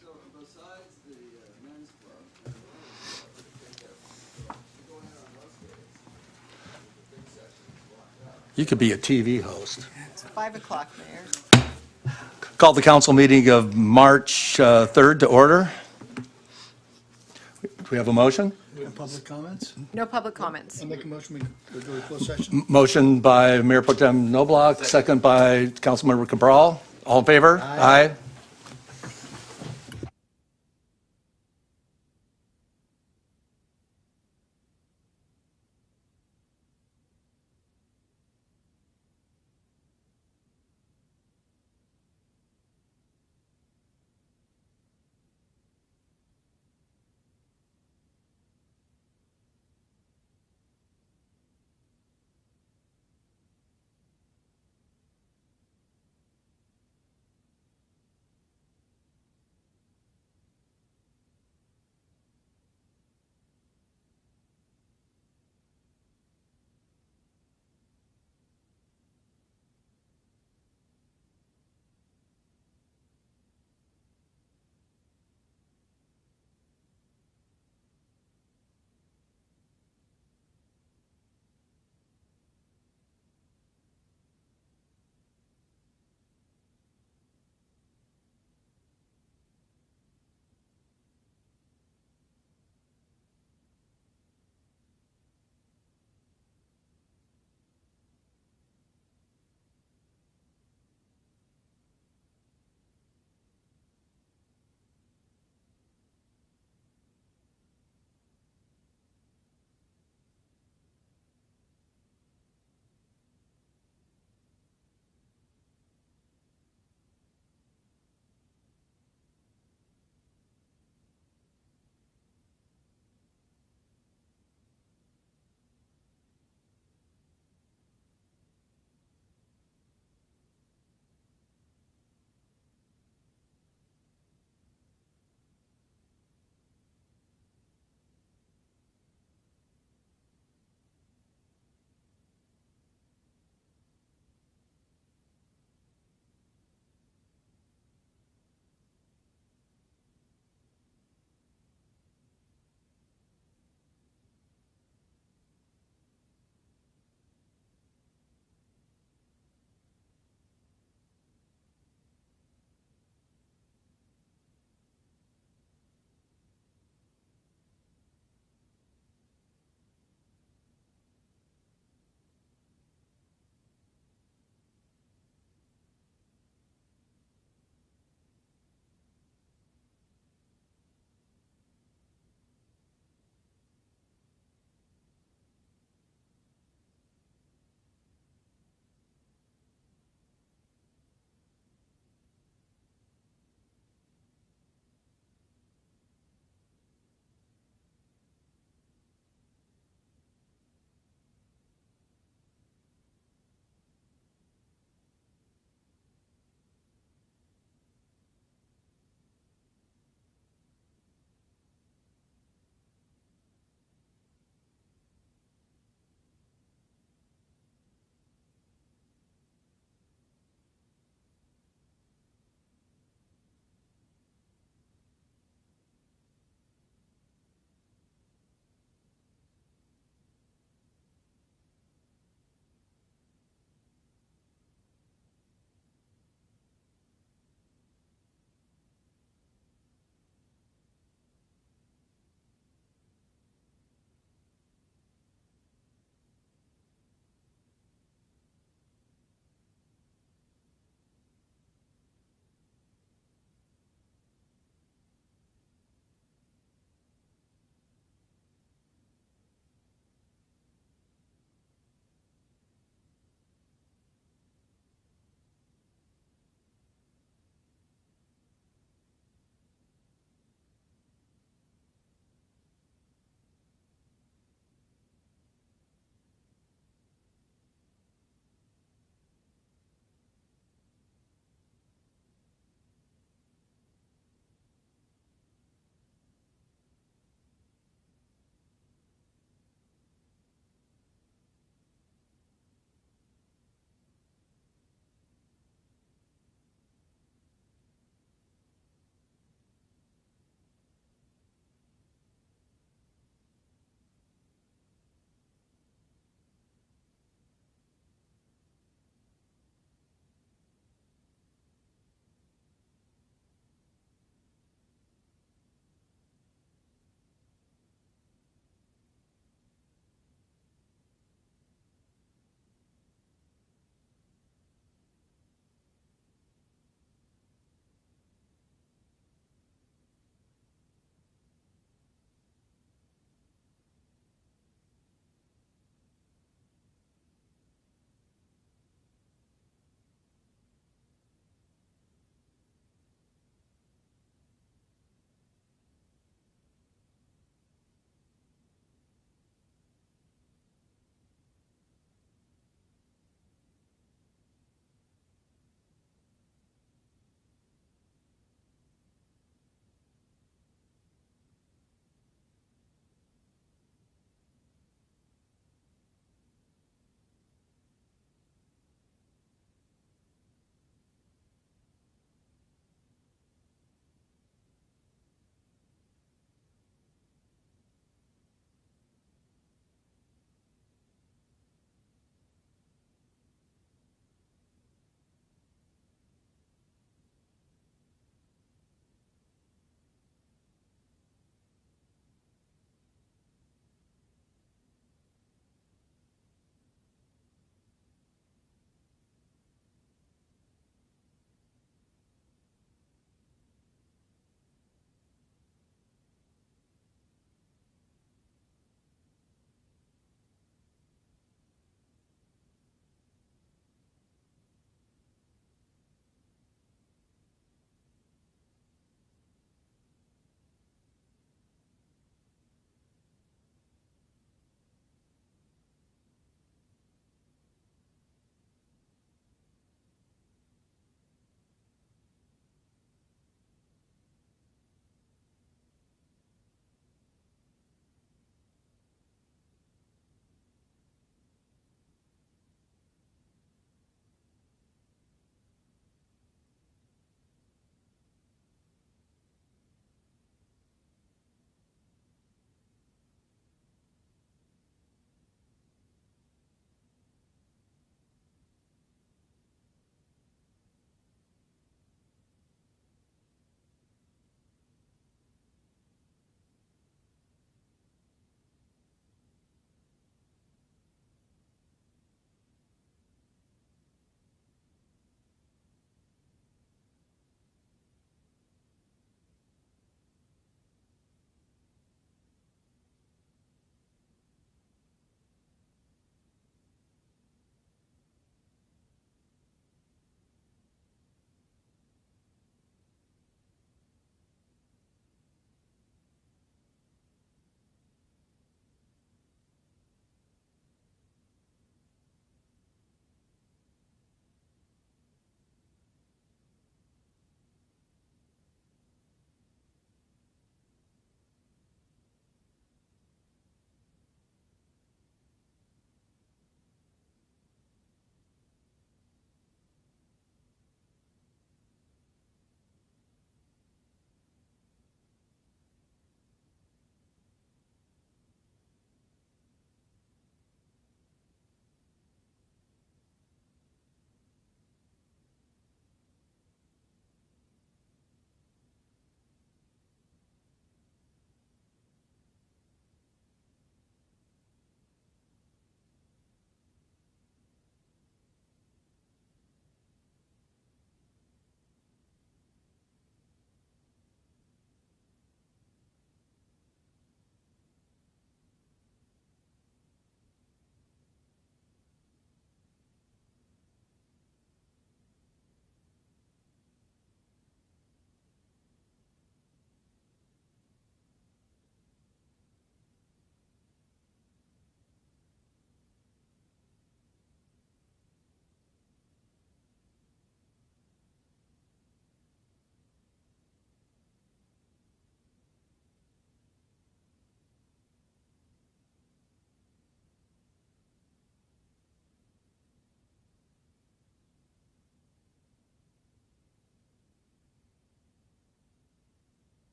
So besides the men's club and the women's club, I think that's going on most days. The big session is blocked out. You could be a TV host. It's 5 o'clock, Mayor. Call the council meeting of March 3rd to order. Do we have a motion? And public comments? No public comments. I'll make a motion, we go to closed session. Motion by Mayor Pro Tem Noblock, second by Councilmember Cabral. All in favor? Aye.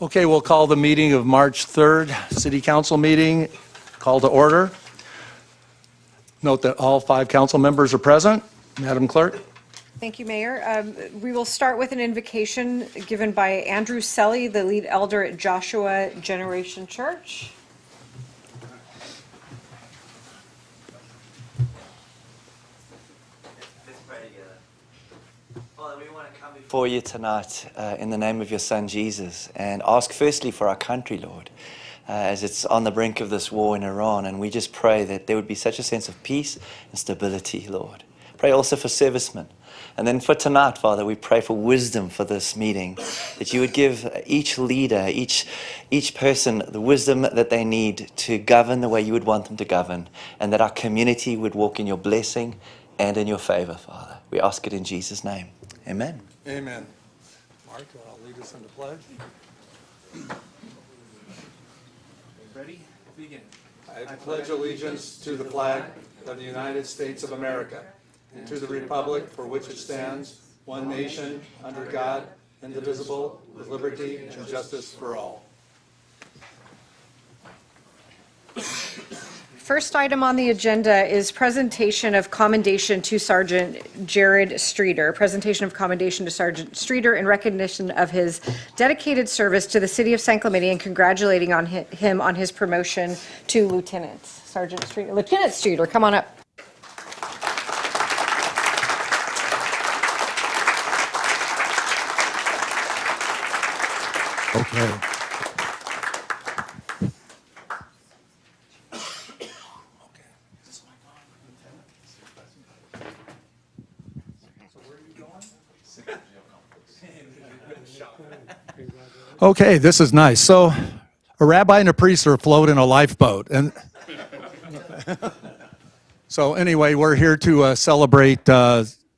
Okay, we'll call the meeting of March 3rd, City Council meeting, call to order. Note that all 5 council members are present. Madam Clerk? Thank you, Mayor. We will start with an invocation given by Andrew Selly, the lead elder at Joshua Generation Church. Let's pray together. Father, we want to come before you tonight in the name of your Son Jesus and ask firstly for our country, Lord, as it's on the brink of this war in Iran. And we just pray that there would be such a sense of peace and stability, Lord. Pray also for servicemen. And then for tonight, Father, we pray for wisdom for this meeting, that you would give each leader, each person the wisdom that they need to govern the way you would want them to govern, and that our community would walk in your blessing and in your favor, Father. We ask it in Jesus' name. Amen. Amen. Mark, I'll lead us in the pledge. Ready? Begin. I pledge allegiance to the flag of the United States of America and to the republic for which it stands, one nation, under God, indivisible, with liberty and justice for all. First item on the agenda is presentation of commendation to Sergeant Jared Streeter. Presentation of commendation to Sergeant Streeter in recognition of his dedicated service to the city of San Clemente and congratulating him on his promotion to Lieutenant. Sergeant Streeter, Lieutenant Streeter, come on up. Okay. Okay, this is nice. So, a rabbi and a priest are afloat in a lifeboat, and so anyway, we're here to celebrate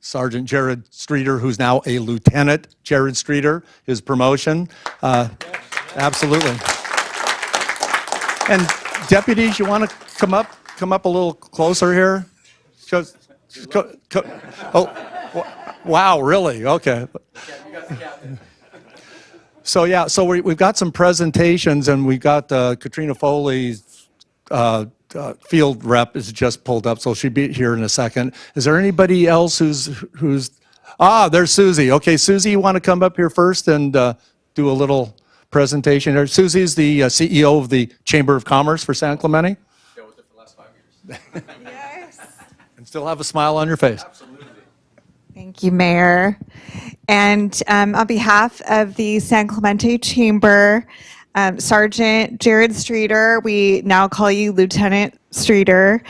Sergeant Jared Streeter, who's now a Lieutenant Jared Streeter, his promotion. Absolutely. And deputies, you want to come up a little closer here? Oh, wow, really? Okay. So we've got some presentations, and we've got Katrina Foley's field rep is just pulled up, so she'll be here in a second. Is there anybody else who's there's Susie. Okay, Susie, you want to come up here first and do a little presentation? Susie's the CEO of the Chamber of Commerce for San Clemente. Yeah, with it for the last 5 years. Yes. And still have a smile on your face. Absolutely. Thank you, Mayor. And on behalf of the San Clemente Chamber, Sergeant Jared Streeter, we now call you Lieutenant Streeter.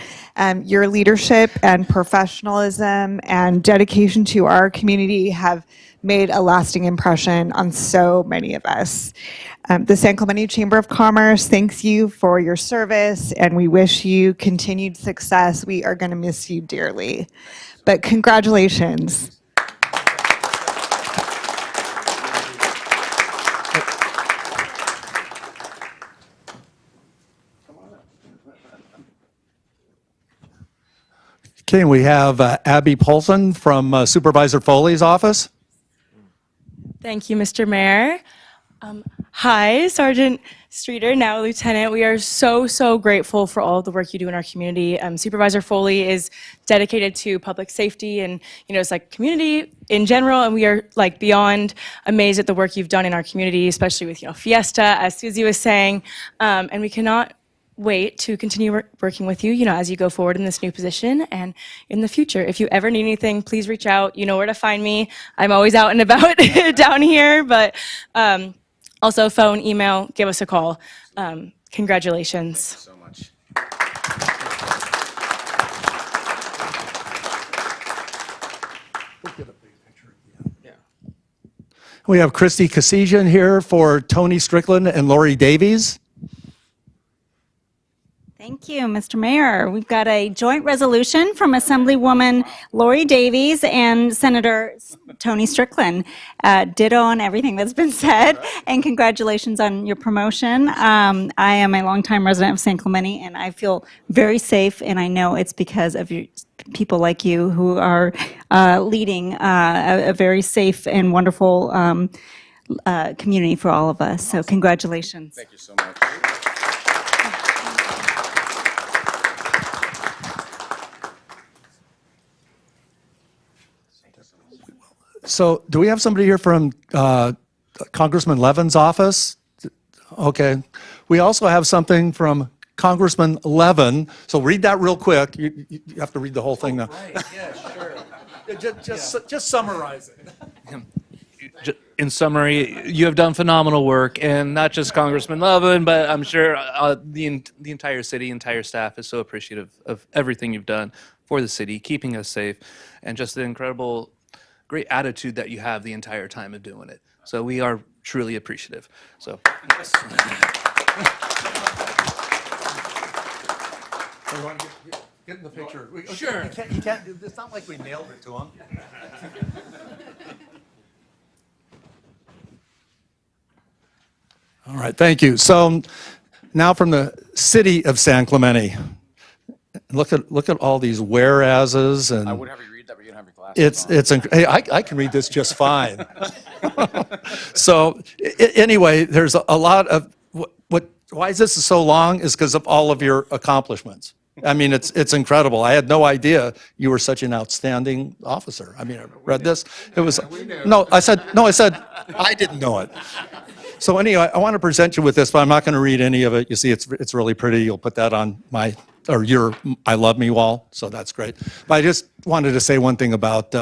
Your leadership and professionalism and dedication to our community have made a lasting impression on so many of us. The San Clemente Chamber of Commerce thanks you for your service, and we wish you continued success. We are going to miss you dearly. But congratulations. Okay, we have Abby Polson from Supervisor Foley's office. Thank you, Mr. Mayor. Hi, Sergeant Streeter, now Lieutenant. We are so grateful for all of the work you do in our community. Supervisor Foley is dedicated to public safety and, it's like community in general, and we are like beyond amazed at the work you've done in our community, especially with, Fiesta, as Susie was saying, and we cannot wait to continue working with you, as you go forward in this new position and in the future. If you ever need anything, please reach out. You know where to find me. I'm always out and about down here, but also phone, email, give us a call. Congratulations. So much. We have Christy Cassizian here for Tony Strickland and Lori Davies. Thank you, Mr. Mayor. We've got a joint resolution from Assemblywoman Lori Davies and Senator Tony Strickland. Ditto on everything that's been said, and congratulations on your promotion. I am a longtime resident of San Clemente, and I feel very safe, and I know it's because of you, people like you who are leading a very safe and wonderful community for all of us. So congratulations. Thank you so much. So do we have somebody here from Congressman Levin's office? Okay. We also have something from Congressman Levin. So read that real quick. You have to read the whole thing now. Right, yeah, sure. Just summarize it. In summary, you have done phenomenal work, and not just Congressman Levin, but I'm sure the entire city, entire staff is so appreciative of everything you've done for the city, keeping us safe, and just the incredible, great attitude that you have the entire time of doing it. So we are truly appreciative. So. Everyone get in the picture. Sure. You can't, it's not like we nailed it to him. All right, thank you. So now from the city of San Clemente, look at all these whereases and. I would have you read that, but you don't have your glasses on. Hey, I can read this just fine. So anyway, there's a lot of, why is this so long is because of all of your accomplishments. I mean, it's incredible. I had no idea you were such an outstanding officer. I mean, I read this, it was, I said, I didn't know it. So anyway, I want to present you with this, but I'm not going to read any of it. You see, it's really pretty. You'll put that on your I Love Me wall, so that's great. But I just wanted to say one thing about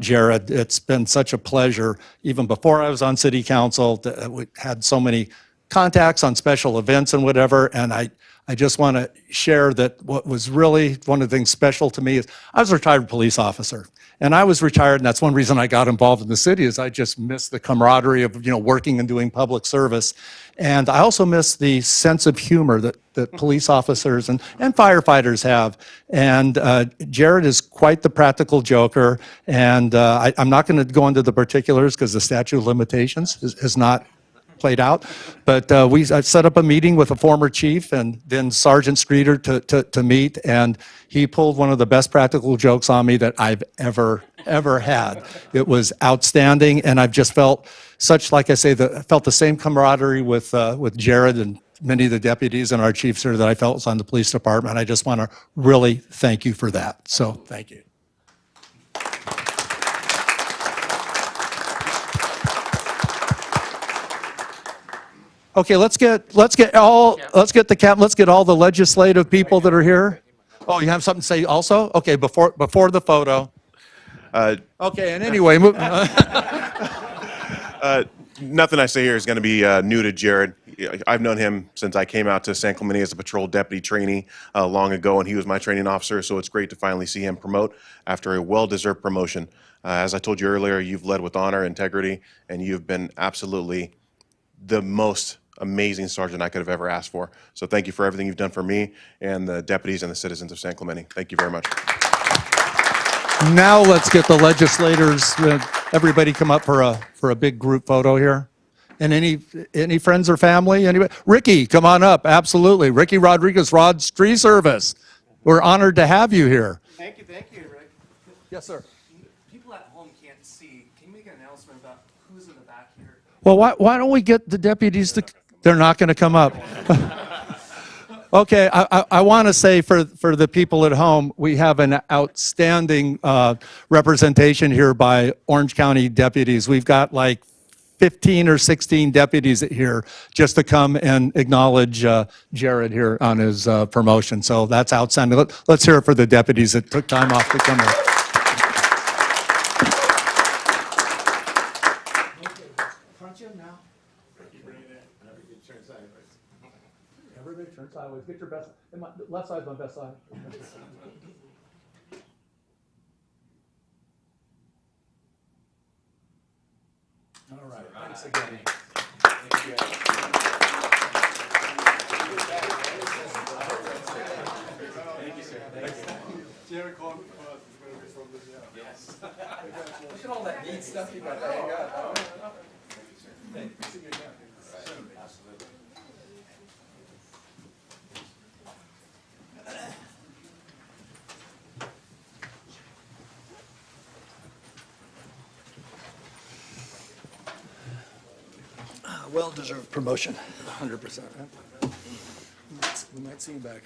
Jared. It's been such a pleasure, even before I was on city council, we had so many contacts on special events and whatever, and I just want to share that what was really one of the things special to me is I was a retired police officer. And I was retired, and that's one reason I got involved in the city is I just miss the camaraderie of, working and doing public service. And I also miss the sense of humor that police officers and firefighters have. And Jared is quite the practical joker. And I'm not going to go into the particulars because the statute of limitations is not played out. But I set up a meeting with a former chief and then Sergeant Streeter to meet, and he pulled one of the best practical jokes on me that I've ever had. It was outstanding, and I've just felt such, like I say, felt the same camaraderie with Jared and many of the deputies and our chiefs here that I felt was on the police department. I just want to really thank you for that. So thank you. Okay, let's get all the legislative people that are here. Oh, you have something to say also? Okay, before the photo. Okay, and anyway, nothing I say here is going to be new to Jared. I've known him since I came out to San Clemente as a patrol deputy trainee long ago, and he was my training officer, so it's great to finally see him promote after a well-deserved promotion. As I told you earlier, you've led with honor, integrity, and you've been absolutely the most amazing sergeant I could have ever asked for. So thank you for everything you've done for me and the deputies and the citizens of San Clemente. Thank you very much. Now let's get the legislators, everybody come up for a big group photo here. And any friends or family? Anybody? Ricky, come on up, absolutely. Ricky Rodriguez, Rod's Tree Service. We're honored to have you here. Thank you, Rick. Yes, sir. People at home can't see. Can you make an announcement about who's in the back here? Well, why don't we get the deputies to, they're not going to come up. Okay, I want to say for the people at home, we have an outstanding representation here by Orange County deputies. We've got like 15 or 16 deputies here just to come and acknowledge Jared here on his promotion. So that's outstanding. Let's hear it for the deputies that took time off to come here. Everybody turn sideways. Get your best. Left side's my best side. All right. Thanks again. Thank you. Jared called is going to be from the jail. Yes. Look at all that neat stuff you got there. Thank you. See you again. Absolutely. Well-deserved promotion. 100%. We might see you back.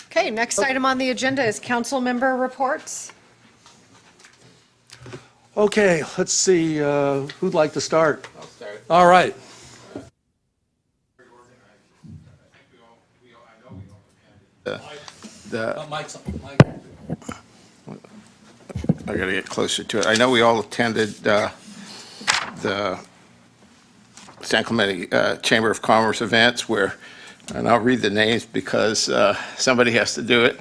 Okay, next item on the agenda is council member reports. Okay, let's see, who'd like to start? I'll start. All right. Mike's on. I got to get closer to it. I know we all attended the San Clemente Chamber of Commerce events where, and I'll read the names because somebody has to do it,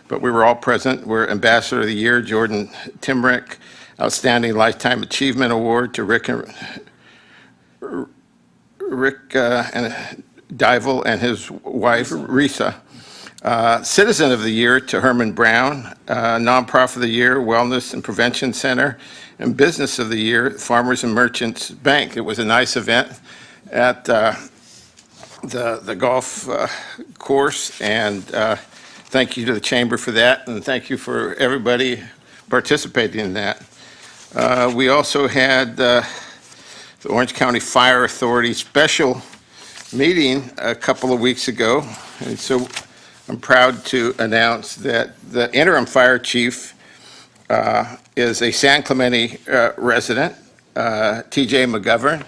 but we were all present. We're Ambassador of the Year, Jordan Timrick, Outstanding Lifetime Achievement Award to Rick and Dival and his wife, Risa. Citizen of the Year to Herman Brown, Nonprofit of the Year, Wellness and Prevention Center, and Business of the Year, Farmers and Merchants Bank. It was a nice event at the golf course, and thank you to the Chamber for that, and thank you for everybody participating in that. We also had the Orange County Fire Authority special meeting a couple of weeks ago, and so I'm proud to announce that the interim fire chief is a San Clemente resident, TJ McGovern.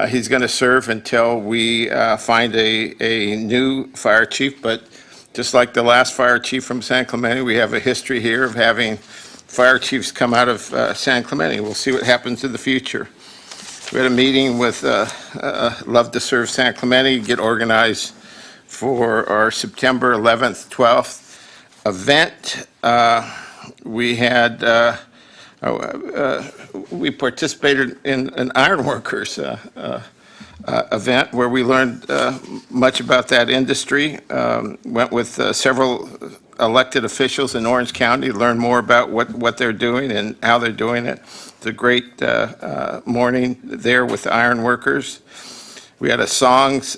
He's going to serve until we find a new fire chief, but just like the last fire chief from San Clemente, we have a history here of having fire chiefs come out of San Clemente. We'll see what happens in the future. We had a meeting with Love to Serve San Clemente, get organized for our September 11th, 12th event. We had, we participated in an ironworkers event where we learned much about that industry. Went with several elected officials in Orange County, learned more about what they're doing and how they're doing it. It's a great morning there with the ironworkers. We had a songs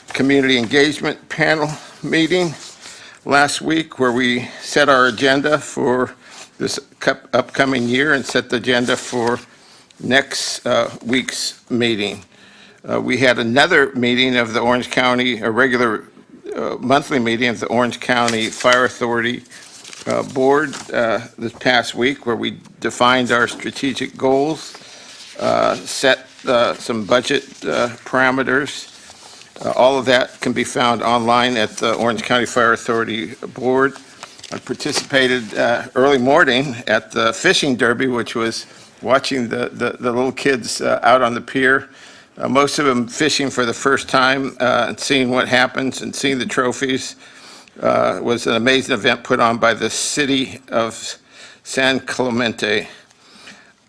community engagement panel meeting last week where we set our agenda for this upcoming year and set the agenda for next week's meeting. We had another meeting of the Orange County, a regular monthly meeting of the Orange County Fire Authority Board this past week where we defined our strategic goals, set some budget parameters. All of that can be found online at the Orange County Fire Authority Board. I participated early morning at the fishing derby, which was watching the little kids out on the pier. Most of them fishing for the first time and seeing what happens and seeing the trophies. It was an amazing event put on by the city of San Clemente.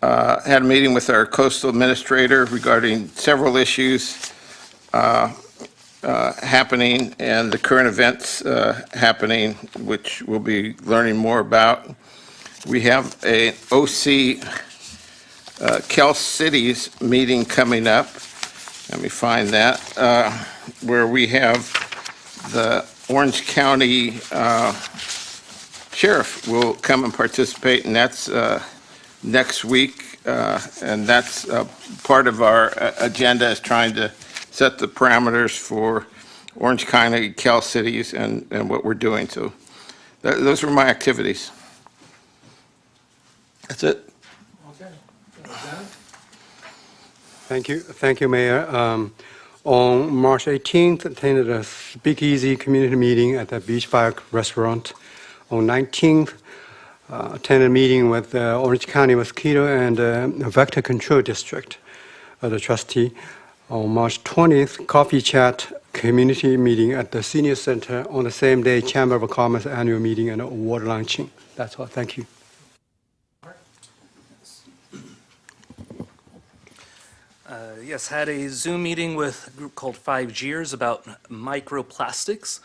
Had a meeting with our coastal administrator regarding several issues happening and the current events happening, which we'll be learning more about. We have an OC Cal Cities meeting coming up. Let me find that, where we have the Orange County Sheriff will come and participate, and that's next week. And that's part of our agenda is trying to set the parameters for Orange County, Cal Cities, and what we're doing. So those were my activities. That's it. Thank you, Mayor. On March 18th, attended a Speakeasy community meeting at the Beach Fire Restaurant. On 19th, attended a meeting with the Orange County Mosquito and Vector Control District, the trustee. On March 20th, coffee chat community meeting at the Senior Center. On the same day, Chamber of Commerce annual meeting and award launching. That's all. Thank you. Yes, had a Zoom meeting with a group called 5Gers about microplastics.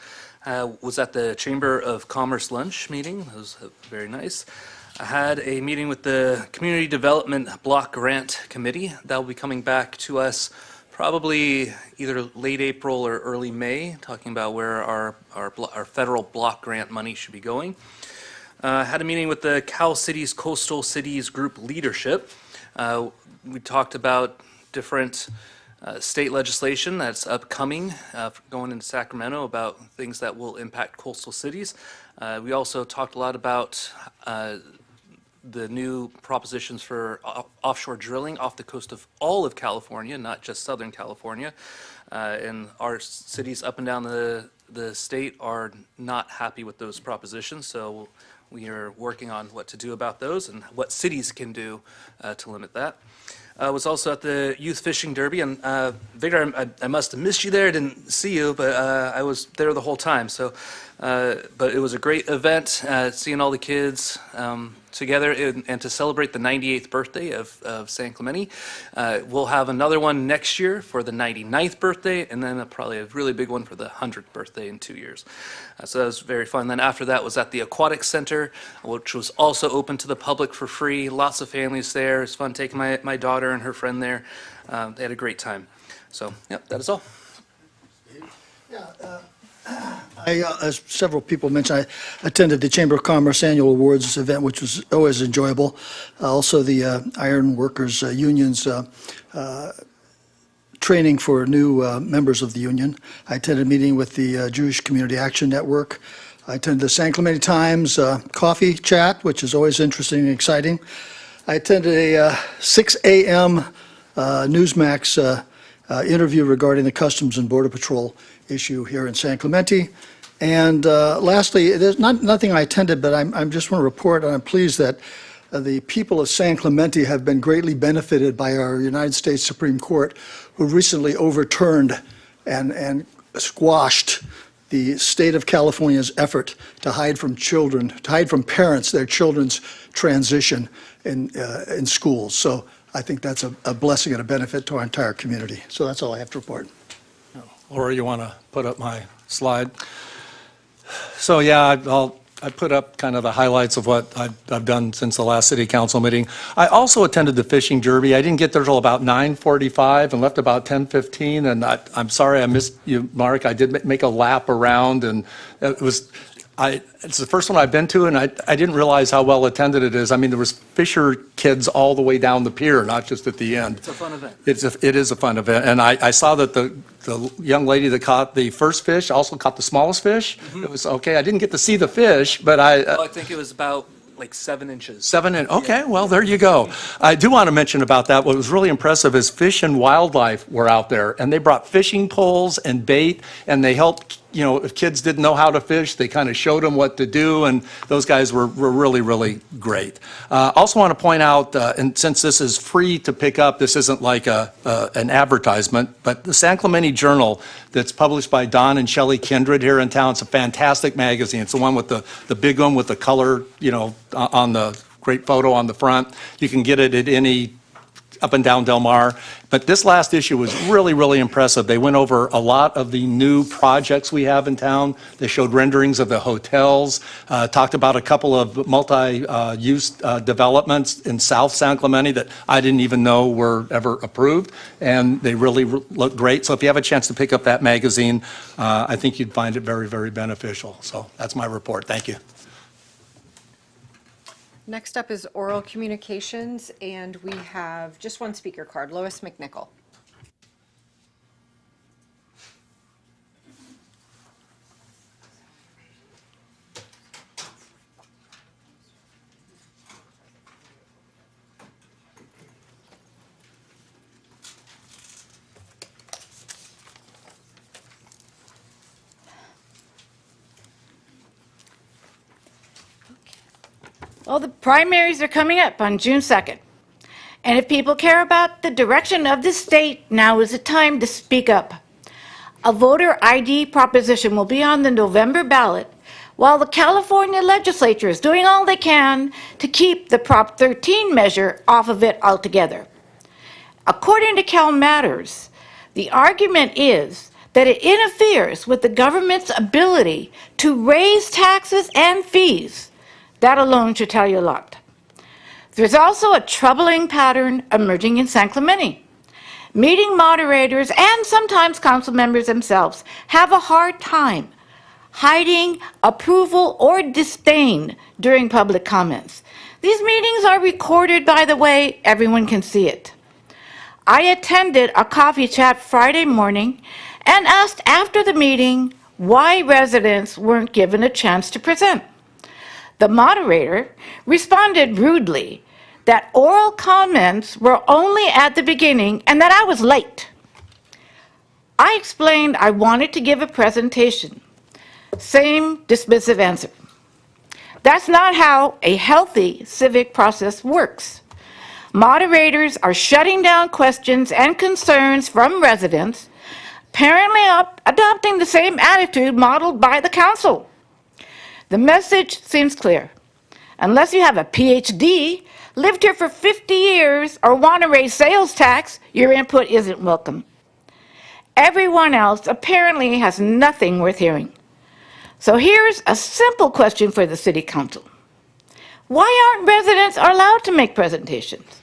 Was at the Chamber of Commerce lunch meeting. It was very nice. I had a meeting with the Community Development Block Grant Committee. That will be coming back to us probably either late April or early May, talking about where our federal block grant money should be going. Had a meeting with the Cal Cities Coastal Cities Group leadership. We talked about different state legislation that's upcoming, going into Sacramento about things that will impact coastal cities. We also talked a lot about the new propositions for offshore drilling off the coast of all of California, not just Southern California. And our cities up and down the state are not happy with those propositions, so we are working on what to do about those and what cities can do to limit that. I was also at the Youth Fishing Derby, and Victor, I must have missed you there. I didn't see you, but I was there the whole time. So, but it was a great event, seeing all the kids together and to celebrate the 98th birthday of San Clemente. We'll have another one next year for the 99th birthday, and then probably a really big one for the 100th birthday in 2 years. So that was very fun. Then after that was at the Aquatic Center, which was also open to the public for free. Lots of families there. It was fun taking my daughter and her friend there. They had a great time. So, yep, that is all. As several people mentioned, I attended the Chamber of Commerce Annual Awards event, which was always enjoyable. Also, the Iron Workers Union's training for new members of the union. I attended a meeting with the Jewish Community Action Network. I attended the San Clemente Times coffee chat, which is always interesting and exciting. I attended a 6 a.m. Newsmax interview regarding the Customs and Border Patrol issue here in San Clemente. And lastly, there's nothing I attended, but I just want to report, and I'm pleased that the people of San Clemente have been greatly benefited by our United States Supreme Court, who recently overturned and squashed the state of California's effort to hide from parents their children's transition in schools. So I think that's a blessing and a benefit to our entire community. So that's all I have to report. Laura, you want to put up my slide? So yeah, I put up kind of the highlights of what I've done since the last city council meeting. I also attended the fishing derby. I didn't get there till about 9:45 and left about 10:15. And I'm sorry I missed you, Mark. I did make a lap around, and it's the first one I've been to, and I didn't realize how well attended it is. I mean, there was fisher kids all the way down the pier, not just at the end. It's a fun event. It is a fun event, and I saw that the young lady that caught the first fish also caught the smallest fish. It was okay. I didn't get to see the fish, but Well, I think it was about like 7 inches. 7 inches. Okay, well, there you go. I do want to mention about that. What was really impressive is Fish and Wildlife were out there, and they brought fishing poles and bait, and they helped. You know, if kids didn't know how to fish, they kind of showed them what to do, and those guys were really, really great. Also want to point out, and since this is free to pick up, this isn't like an advertisement, but the San Clemente Journal that's published by Don and Shelley Kindred here in town, it's a fantastic magazine. It's the one with the big one with the color, you know, on the great photo on the front. You can get it at any up and down Del Mar. But this last issue was really, really impressive. They went over a lot of the new projects we have in town. They showed renderings of the hotels, talked about a couple of multi-use developments in South San Clemente that I didn't even know were ever approved, and they really look great. So if you have a chance to pick up that magazine, I think you'd find it very, very beneficial. So that's my report. Thank you. Next up is oral communications, and we have just one speaker card, Lois McNichol. Well, the primaries are coming up on June 2nd. And if people care about the direction of the state, now is the time to speak up. A voter ID proposition will be on the November ballot, while the California legislature is doing all they can to keep the Prop 13 measure off of it altogether. According to Cal Matters, the argument is that it interferes with the government's ability to raise taxes and fees. That alone should tell you a lot. There's also a troubling pattern emerging in San Clemente. Meeting moderators and sometimes council members themselves have a hard time hiding approval or disdain during public comments. These meetings are recorded, by the way, everyone can see it. I attended a coffee chat Friday morning and asked after the meeting why residents weren't given a chance to present. The moderator responded rudely that oral comments were only at the beginning and that I was late. I explained I wanted to give a presentation. Same dismissive answer. That's not how a healthy civic process works. Moderators are shutting down questions and concerns from residents, apparently adopting the same attitude modeled by the council. The message seems clear. Unless you have a PhD, lived here for 50 years, or want to raise sales tax, your input isn't welcome. Everyone else apparently has nothing worth hearing. So here's a simple question for the City Council. Why aren't residents allowed to make presentations?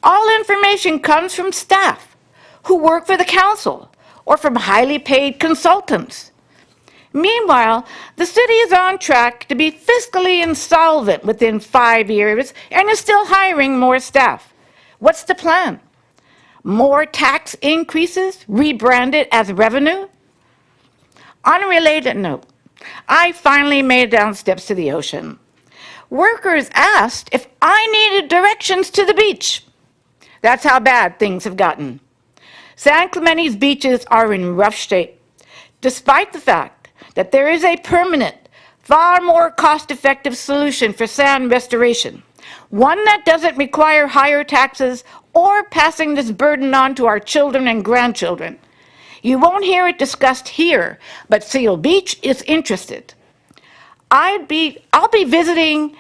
All information comes from staff who work for the council or from highly paid consultants. Meanwhile, the city is on track to be fiscally insolvent within 5 years and is still hiring more staff. What's the plan? More tax increases rebranded as revenue? On a related note, I finally made it down steps to the ocean. Workers asked if I needed directions to the beach. That's how bad things have gotten. San Clemente's beaches are in rough shape, despite the fact that there is a permanent, far more cost-effective solution for sand restoration, one that doesn't require higher taxes or passing this burden on to our children and grandchildren. You won't hear it discussed here, but Seal Beach is interested. I'll be visiting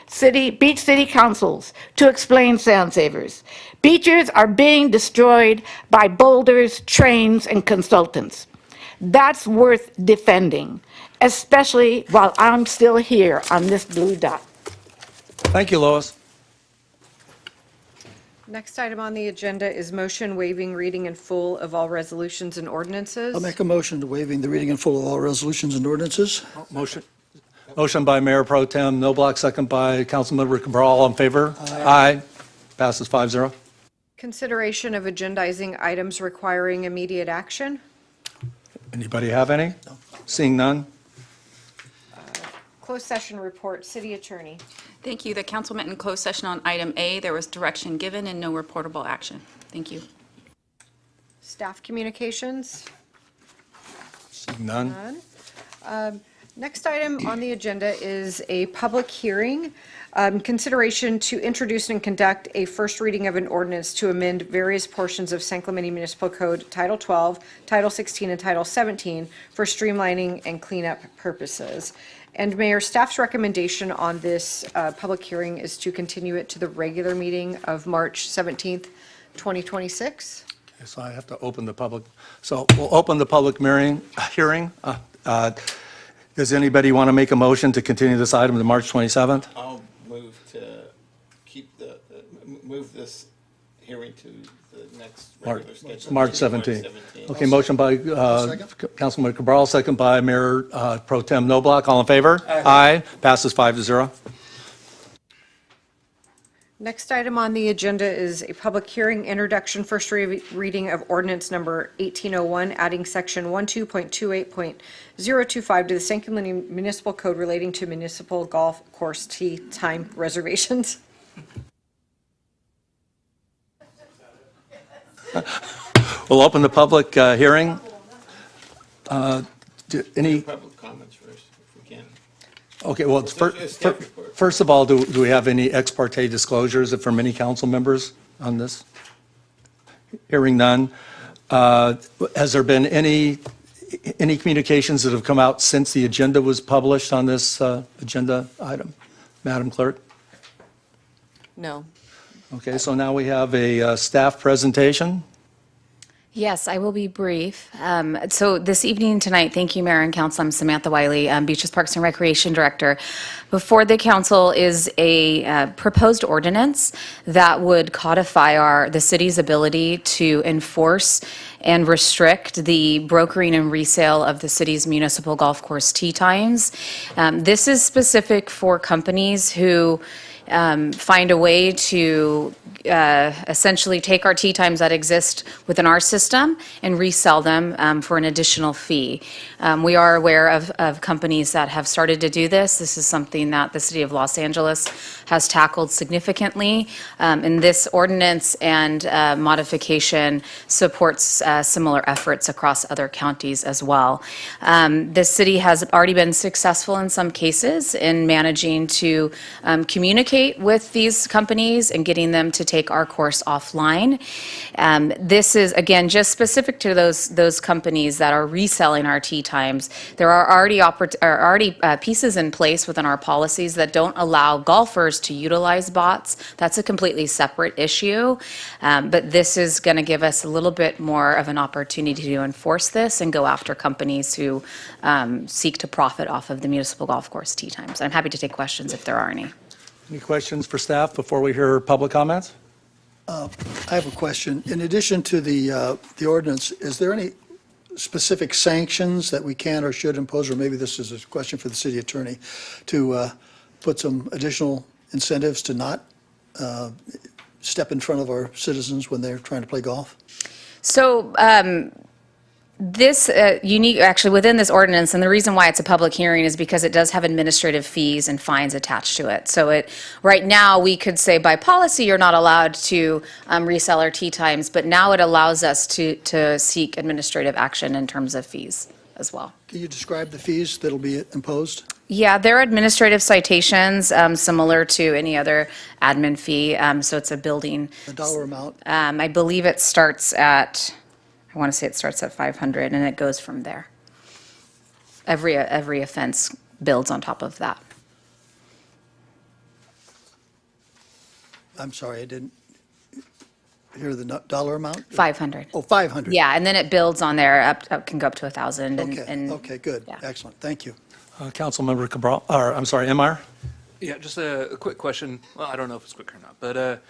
beach city councils to explain sand savers. Beaches are being destroyed by boulders, trains, and consultants. That's worth defending, especially while I'm still here on this blue dot. Thank you, Lois. Next item on the agenda is motion waiving reading in full of all resolutions and ordinances. I'll make a motion to waiving the reading in full of all resolutions and ordinances. Motion by Mayor Pro Tem Noblock, second by Councilmember Cabral. All in favor? Aye. Passes 5-0. Consideration of agendizing items requiring immediate action. Anybody have any? No. Seeing none? Closed session report, City Attorney. Thank you. The council met in closed session on item A. There was direction given and no reportable action. Thank you. Staff communications. Seeing none? None. Next item on the agenda is a public hearing. Consideration to introduce and conduct a first reading of an ordinance to amend various portions of San Clemente Municipal Code Title 12, Title 16, and Title 17 for streamlining and cleanup purposes. And Mayor, staff's recommendation on this public hearing is to continue it to the regular meeting of March 17th, 2026. Okay, so I have to open the public. So we'll open the public hearing. Does anybody want to make a motion to continue this item to March 27th? I'll move to move this hearing to the next regular schedule. March 17th. Okay, motion by Councilman Cabral, second by Mayor Pro Tem Noblock. All in favor? Aye. Passes 5-0. Next item on the agenda is a public hearing, introduction, first reading of ordinance number 1801, adding section 12.28.025 to the San Clemente Municipal Code relating to municipal golf course tee time reservations. We'll open the public hearing. Any? Public comments first, if we can. Okay, well, first of all, do we have any ex parte disclosures from any council members on this? Hearing none. Has there been any communications that have come out since the agenda was published on this agenda item? Madam Clerk? No. Okay, so now we have a staff presentation. Yes, I will be brief. So this evening tonight, thank you, Mayor and Council. I'm Samantha Wiley, Beaches Parks and Recreation Director. Before the council is a proposed ordinance that would codify the city's ability to enforce and restrict the brokering and resale of the city's municipal golf course tee times. This is specific for companies who find a way to essentially take our tee times that exist within our system and resell them for an additional fee. We are aware of companies that have started to do this. This is something that the City of Los Angeles has tackled significantly. And this ordinance and modification supports similar efforts across other counties as well. The city has already been successful in some cases in managing to communicate with these companies and getting them to take our course offline. This is, again, just specific to those companies that are reselling our tee times. There are already pieces in place within our policies that don't allow golfers to utilize bots. That's a completely separate issue. But this is going to give us a little bit more of an opportunity to enforce this and go after companies who seek to profit off of the municipal golf course tee times. I'm happy to take questions if there are any. Any questions for staff before we hear public comments? I have a question. In addition to the ordinance, is there any specific sanctions that we can or should impose, or maybe this is a question for the city attorney, to put some additional incentives to not step in front of our citizens when they're trying to play golf? So this unique, actually within this ordinance, and the reason why it's a public hearing is because it does have administrative fees and fines attached to it. So right now we could say by policy you're not allowed to resell our tee times, but now it allows us to seek administrative action in terms of fees as well. Can you describe the fees that'll be imposed? Yeah, they're administrative citations, similar to any other admin fee. So it's a building. The dollar amount? I believe it starts at, I want to say it starts at 500 and it goes from there. Every offense builds on top of that. I'm sorry, I didn't hear the dollar amount? 500. Oh, 500. Yeah, and then it builds on there, up can go up to 1,000. Okay, good. yeah. Excellent. Thank you. Councilmember Cabral, or I'm sorry, Emmeyer? Yeah, just a quick question. Well, I don't know if it's quick or not, but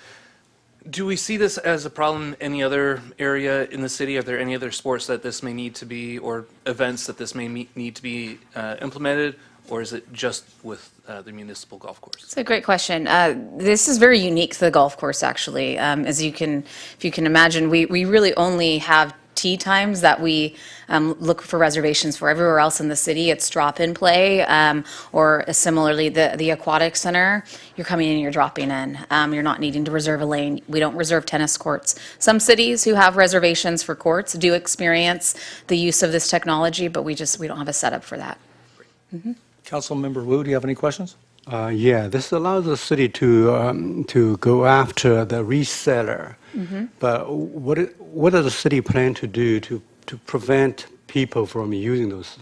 do we see this as a problem in any other area in the city? Are there any other sports that this may need to be, or events that this may need to be implemented, or is it just with the municipal golf course? It's a great question. This is very unique to the golf course, actually. If you can imagine, we really only have tee times that we look for reservations for. Everywhere else in the city, it's drop-in play, or similarly, the aquatic center, you're coming in and you're dropping in. You're not needing to reserve a lane. We don't reserve tennis courts. Some cities who have reservations for courts do experience the use of this technology, but we don't have a setup for that. Mm-hmm. Councilmember Wu, do you have any questions? Yeah, this allows the city to go after the reseller. Mm-hmm. But what does the city plan to do to prevent people from using those?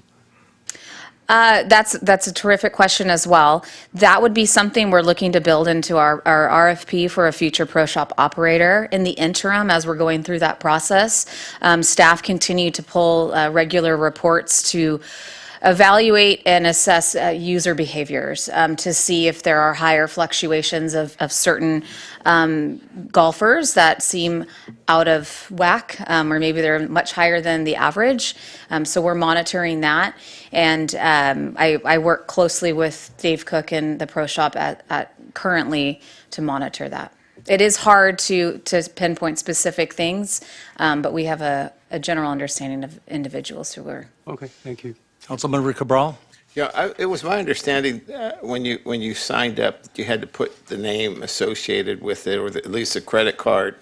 That's a terrific question as well. That would be something we're looking to build into our RFP for a future pro shop operator. In the interim, as we're going through that process, staff continue to pull regular reports to evaluate and assess user behaviors to see if there are higher fluctuations of certain golfers that seem out of whack, or maybe they're much higher than the average. So we're monitoring that. And I work closely with Dave Cook and the Pro Shop at currently to monitor that. It is hard to pinpoint specific things, but we have a general understanding of individuals who are. Okay, thank you. Councilmember Cabral? Yeah, it was my understanding when you signed up, that you had to put the name associated with it, or at least a credit card.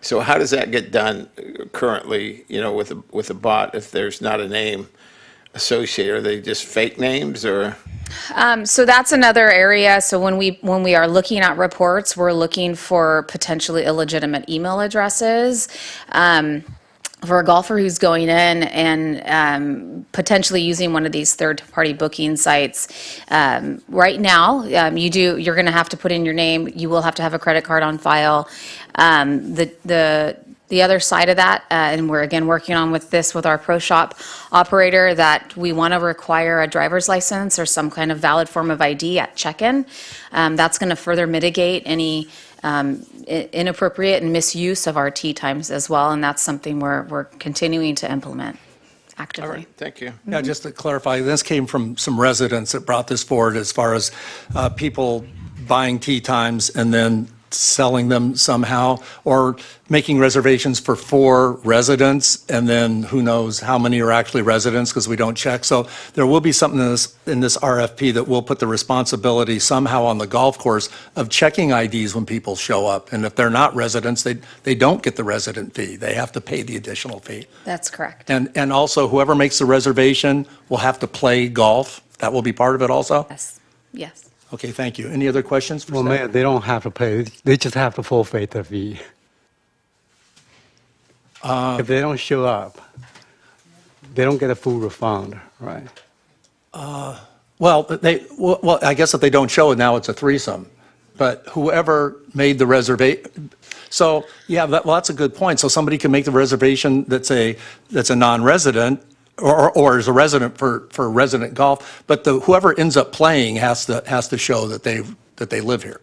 So how does that get done currently, with a bot if there's not a name associated? Are they just fake names, or? So that's another area. So when we are looking at reports, we're looking for potentially illegitimate email addresses. For a golfer who's going in and potentially using one of these third-party booking sites, right now, you're going to have to put in your name. You will have to have a credit card on file. The other side of that, and we're again working on with our pro shop operator, that we want to require a driver's license or some kind of valid form of ID at check-in. That's going to further mitigate any inappropriate and misuse of our tee times as well, and that's something we're continuing to implement actively. All right, thank you. Yeah, just to clarify, this came from some residents that brought this forward as far as people buying tee times and then selling them somehow, or making reservations for 4 residents, and then who knows how many are actually residents because we don't check. So there will be something in this RFP that will put the responsibility somehow on the golf course of checking IDs when people show up. And if they're not residents, they don't get the resident fee. They have to pay the additional fee. That's correct. And also, whoever makes the reservation will have to play golf. That will be part of it also? Yes, yes. Okay, thank you. Any other questions for Well, staff? Mayor, they don't have to pay, they just have to forfeit the fee. If they don't show up, they don't get a full refund, right? Well, I guess if they don't show it, now it's a threesome. But whoever made the reservation, so, yeah, well, that's a good point. So somebody can make the reservation that's a non-resident, or is a resident for resident golf, but whoever ends up playing has to show that they live here.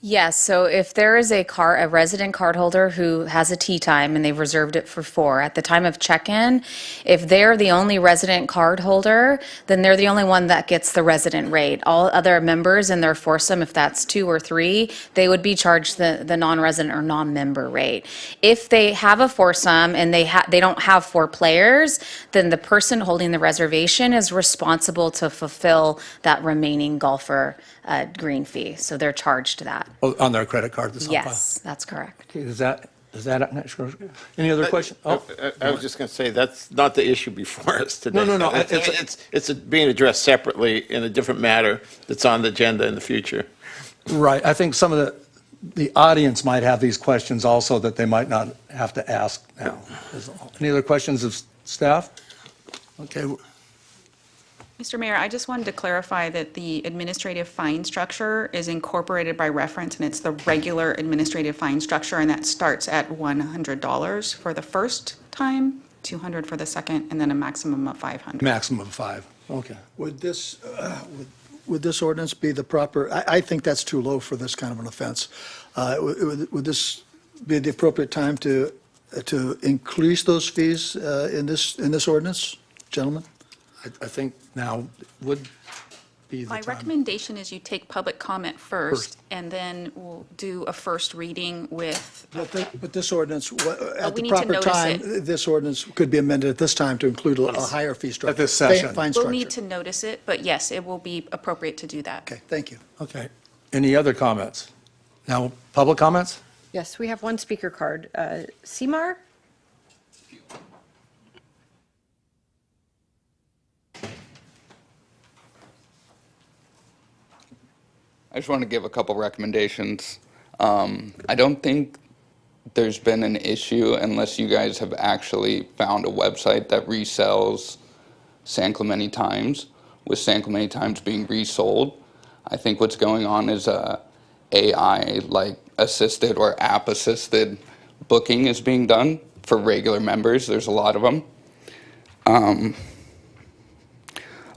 Yes, so if there is a resident cardholder who has a tee time and they've reserved it for 4, at the time of check-in, if they're the only resident cardholder, then they're the only one that gets the resident rate. All other members in their foursome, if that's 2 or 3, they would be charged the non-resident or non-member rate. If they have a foursome and they don't have 4 players, then the person holding the reservation is responsible to fulfill that remaining golfer green fee. So they're charged that. Oh, on their credit card that's on file? Yes, that's correct. Okay, is that, I'm not sure. Any other questions? Oh, I was just going to say, that's not the issue before us today. No. It's being addressed separately in a different matter that's on the agenda in the future. Right, I think some of the audience might have these questions also that they might not have to ask now. Any other questions of staff? Okay, Mr. Mayor, I just wanted to clarify that the administrative fine structure is incorporated by reference, and it's the regular administrative fine structure, and that starts at $100 for the first time, $200 for the second, and then a maximum of $500. maximum of 5, okay. Would this ordinance be the proper, I think that's too low for this kind of an offense. Would this be the appropriate time to increase those fees in this ordinance, gentlemen? I think now would be the My time. recommendation is you take public comment first, and then we'll do a first reading with, But this ordinance, at we the need to proper notice time, it. this ordinance could be amended at this time to include a higher fee structure. this session. Fine we'll structure. need to notice it, but yes, it will be appropriate to do that. Okay, thank you. Okay, any other comments? Now, public comments? Yes, we have one speaker card. Seymour? I just want to give a couple recommendations. I don't think there's been an issue unless you guys have actually found a website that resells San Clemente Times, with San Clemente Times being resold. I think what's going on is AI like assisted or app assisted booking is being done for regular members. There's a lot of them.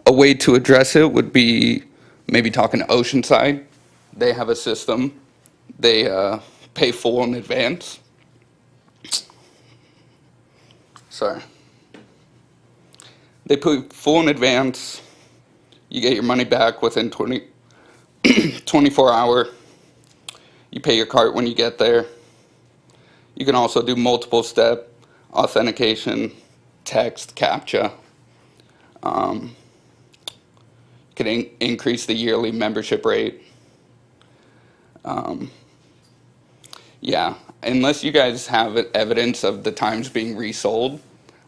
A way to address it would be maybe talking to Oceanside. They have a system. They pay full in advance. Sorry. They pay full in advance. You get your money back within 24 hour. You pay your cart when you get there. You can also do multiple step authentication, text, CAPTCHA. Could increase the yearly membership rate. Yeah, unless you guys have evidence of the Times being resold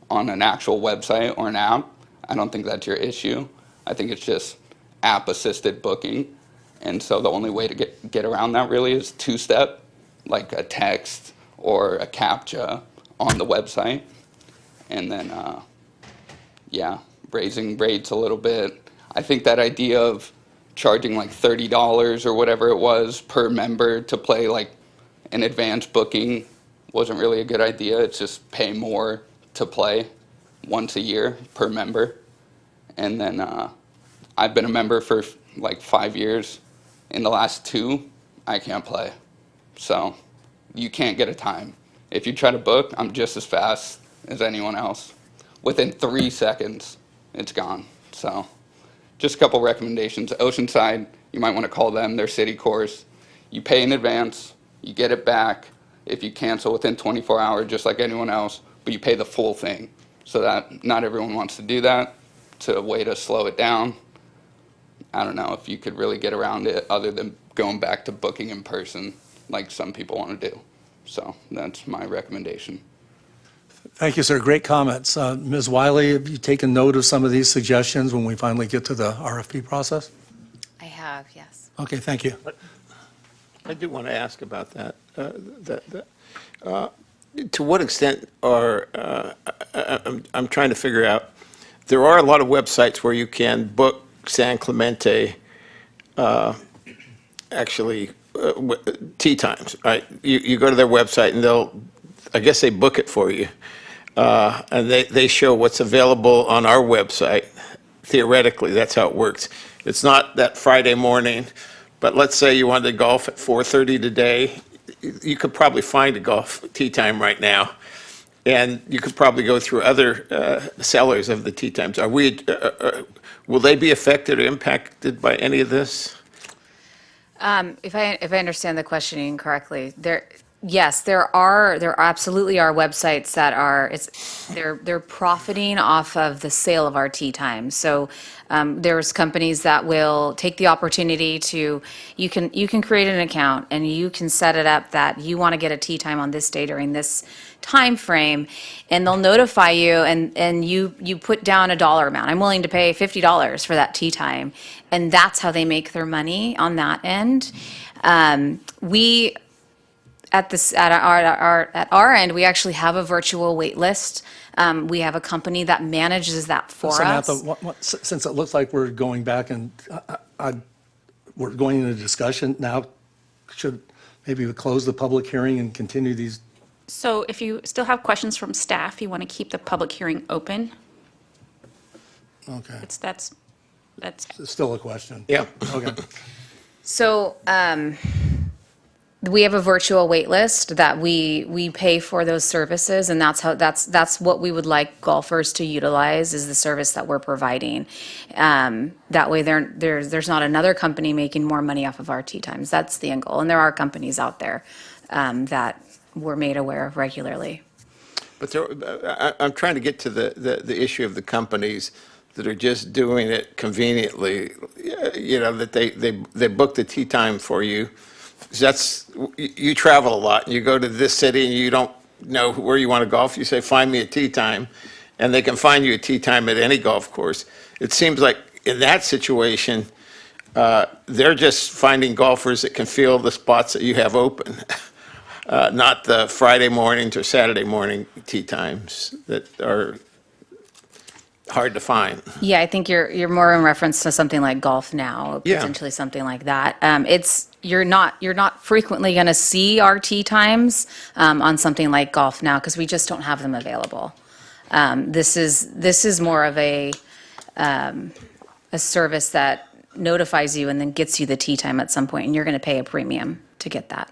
on an actual website or an app, I don't think that's your issue. I think it's just app-assisted booking. And so the only way to get around that really is two-step, like a text or a CAPTCHA on the website. And then, yeah, raising rates a little bit. I think that idea of charging like $30 or whatever it was per member to play like an advanced booking wasn't really a good idea. It's just pay more to play once a year per member. And then I've been a member for like 5 years. In the last 2, I can't play. So you can't get a time. If you try to book, I'm just as fast as anyone else. Within 3 seconds, it's gone. So just a couple recommendations. Oceanside You might want to call them their city course. You pay in advance, you get it back if you cancel within 24 hours, just like anyone else, but you pay the full thing. So that not everyone wants to do that. It's a way to slow it down. I don't know if you could really get around it other than going back to booking in person like some people want to do. So that's my recommendation. Thank you, sir. Great comments. Ms. Wiley, have you taken note of some of these suggestions when we finally get to the RFP process? I have, yes. Okay, thank you. I do want to ask about that. To what extent are, I'm trying to figure out, there are a lot of websites where you can book San Clemente, actually, tea times, right? You go to their website and I guess they book it for you. And they show what's available on our website. Theoretically, that's how it works. It's not that Friday morning, but let's say you wanted to golf at 4:30 today. You could probably find a golf tee time right now. And you could probably go through other sellers of the tee times. Will they be affected or impacted by any of this? If I understand the questioning correctly, yes, there absolutely are websites that they're profiting off of the sale of our tee times. So there's companies that will take the opportunity you can create an account and you can set it up that you want to get a tee time on this day during this time frame, and they'll notify you and you put down a dollar amount. I'm willing to pay $50 for that tee time, and that's how they make their money on that end. At our end, we actually have a virtual wait list. We have a company that manages that for us. Samantha, since it looks like we're going back and we're going into discussion now, should maybe we close the public hearing and continue these? So if you still have questions from staff, you want to keep the public hearing open. Okay. That's It's still a question. Yeah. Okay. So we have a virtual wait list that we pay for those services, and that's what we would like golfers to utilize, is the service that we're providing. That way there's not another company making more money off of our tee times. That's the end goal. And there are companies out there that we're made aware of regularly. But I'm trying to get to the issue of the companies that are just doing it conveniently, that they book the tee time for you. You travel a lot, and you go to this city, and you don't know where you want to golf. You say, find me a tee time, and they can find you a tee time at any golf course. It seems like in that situation, they're just finding golfers that can fill the spots that you have open, not the Friday mornings or Saturday morning tee times that are hard to find. Yeah, I think you're more in reference to something like Golf Now, Yeah. potentially something like that. You're not frequently going to see our tee times on something like Golf Now because we just don't have them available. This is more of a service that notifies you and then gets you the tee time at some point, and you're going to pay a premium to get that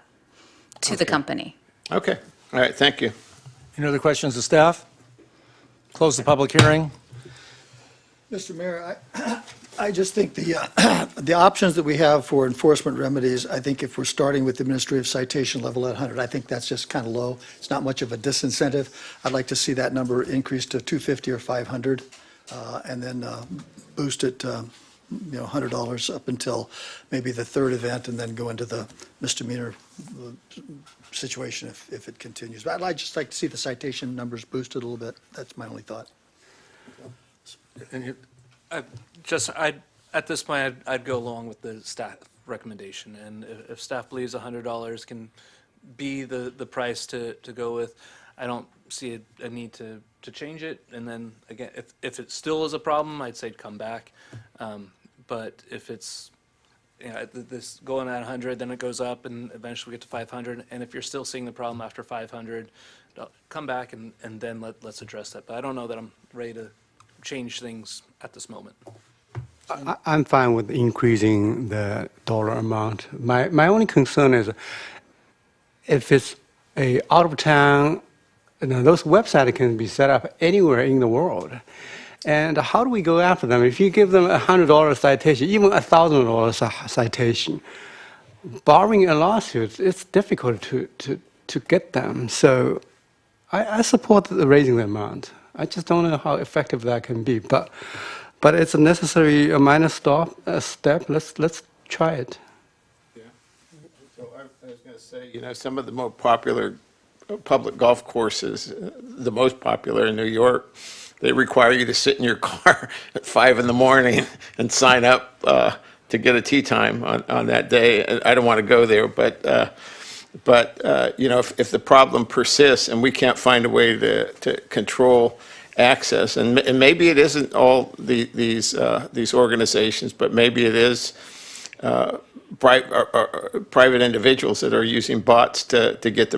to the company. Okay. All right. Thank you. Any other questions of staff? Close the public hearing. Mr. Mayor, I just think the options that we have for enforcement remedies, I think if we're starting with the administrative citation level at 100, I think that's just kind of low. It's not much of a disincentive. I'd like to see that number increase to 250 or 500, and then boost it, $100 up until maybe the third event, and then go into the misdemeanor situation if it continues. But I'd just like to see the citation numbers boosted a little bit. That's my only thought. At this point, I'd go along with the staff recommendation, and if staff believes $100 can be the price to go with, I don't see a need to change it. And then again, if it still is a problem, I'd say come back. But if it's this going at 100, then it goes up, and eventually we get to 500. And if you're still seeing the problem after 500, come back and then let's address that. But I don't know that I'm ready to change things at this moment. I'm fine with increasing the dollar amount. My only concern is if it's a out of town, those websites can be set up anywhere in the world. And how do we go after them? If you give them a $100 citation, even $1,000 citation, barring a lawsuit, it's difficult to get them. So I support raising the amount. I just don't know how effective that can be, but it's a necessary, a minor step. Let's try it. Yeah. So I was going to say, some of the more popular public golf courses, the most popular in New York, they require you to sit in your car at 5 a.m. and sign up to get a tee time on that day. And I don't want to go there, but if the problem persists and we can't find a way to control access, and maybe it isn't all these organizations, but maybe it is private individuals that are using bots to get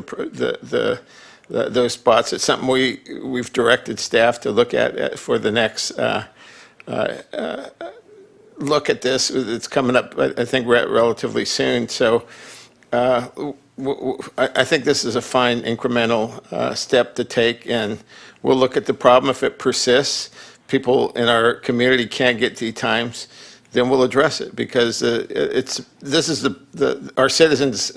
those spots. It's something we've directed staff to look at for the next look at this. It's coming up, I think, relatively soon. So I think this is a fine incremental step to take, and we'll look at the problem. If it persists, people in our community can't get tee times, then we'll address it, because this is our citizens'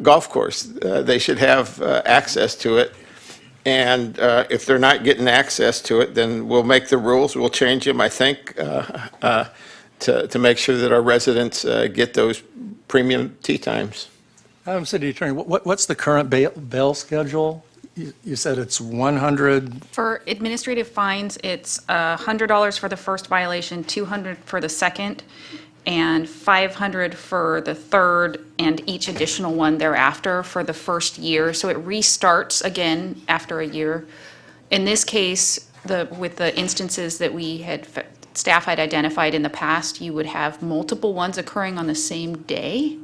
golf course. They should have access to it, and if they're not getting access to it, then we'll make the rules. We'll change them, I think, to make sure that our residents get those premium tee times. Madam City Attorney, what's the current bail schedule? You said it's 100. For administrative fines, it's $100 for the first violation, $200 for the second, and $500 for the third, and each additional one thereafter for the first year. So it restarts again after a year. In this case, with the instances that staff had identified in the past, you would have multiple ones occurring on the same day.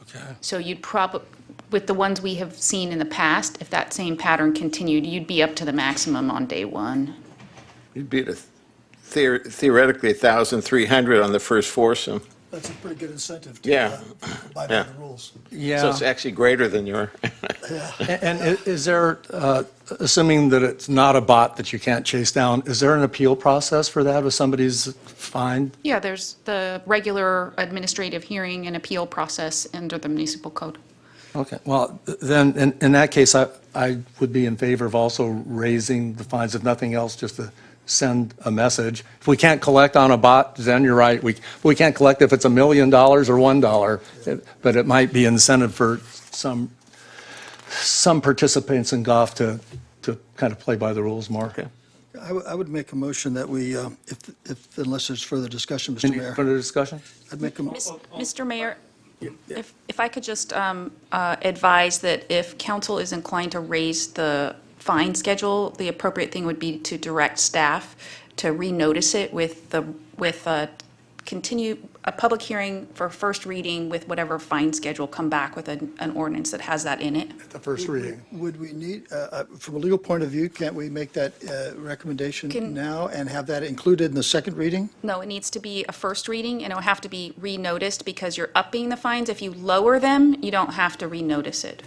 Okay. So you'd probably, with the ones we have seen in the past, if that same pattern continued, you'd be up to the maximum on day one. You'd be at theoretically 1,300 on the first foursome. That's a pretty good incentive Yeah. to abide Yeah. by the rules. Yeah. So it's actually greater than your. And is there, assuming that it's not a bot that you can't chase down, is there an appeal process for that if somebody's fined? Yeah, there's the regular administrative hearing and appeal process under the municipal code. Okay, well, then, in that case, I would be in favor of also raising the fines, if nothing else, just to send a message. If we can't collect on a bot, then you're right, we can't collect if it's $1 million or $1, but it might be incentive for some participants in golf to kind of play by the rules more. Okay. I would make a motion that we, unless there's further discussion, Mr. Mayor. Any further discussion? I'd make a, Mr. Mayor, if I could just advise that if council is inclined to raise the fine schedule, the appropriate thing would be to direct staff to renotice it with continue a public hearing for first reading with whatever fine schedule, come back with an ordinance that has that in it. The first reading. would we need, from a legal point of view, can't we make that recommendation now and have that included in the second reading? No, it needs to be a first reading, and it'll have to be renoticed because you're upping the fines. If you lower them, you don't have to renotice it.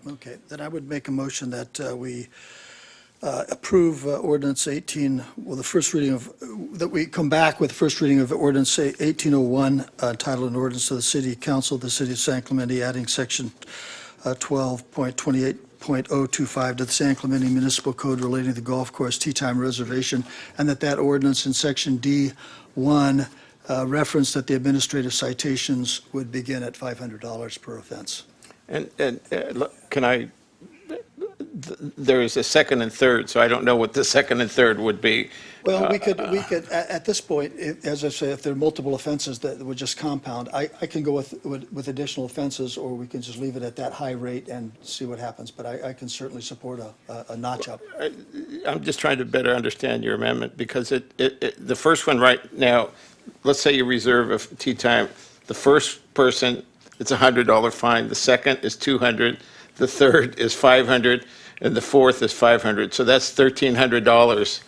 Okay, then I would make a motion that we approve Ordinance 18, well, the first reading of, that we come back with the first reading of Ordinance 1801, titled an ordinance to the City Council of the City of San Clemente, adding Section 12.28.025 to the San Clemente Municipal Code relating to the golf course tee time reservation, and that ordinance in Section D1 referenced that the administrative citations would begin at $500 per offense. And can I, there is a second and third, so I don't know what the second and third would be. Well, we could, at this point, as I say, if there are multiple offenses that would just compound, I can go with additional offenses, or we can just leave it at that high rate and see what happens, but I can certainly support a notch up. I'm just trying to better understand your amendment, because the first one right now, let's say you reserve a tee time, the first person, it's a $100 fine, the second is $200, the third is $500, and the fourth is $500. So that's $1,300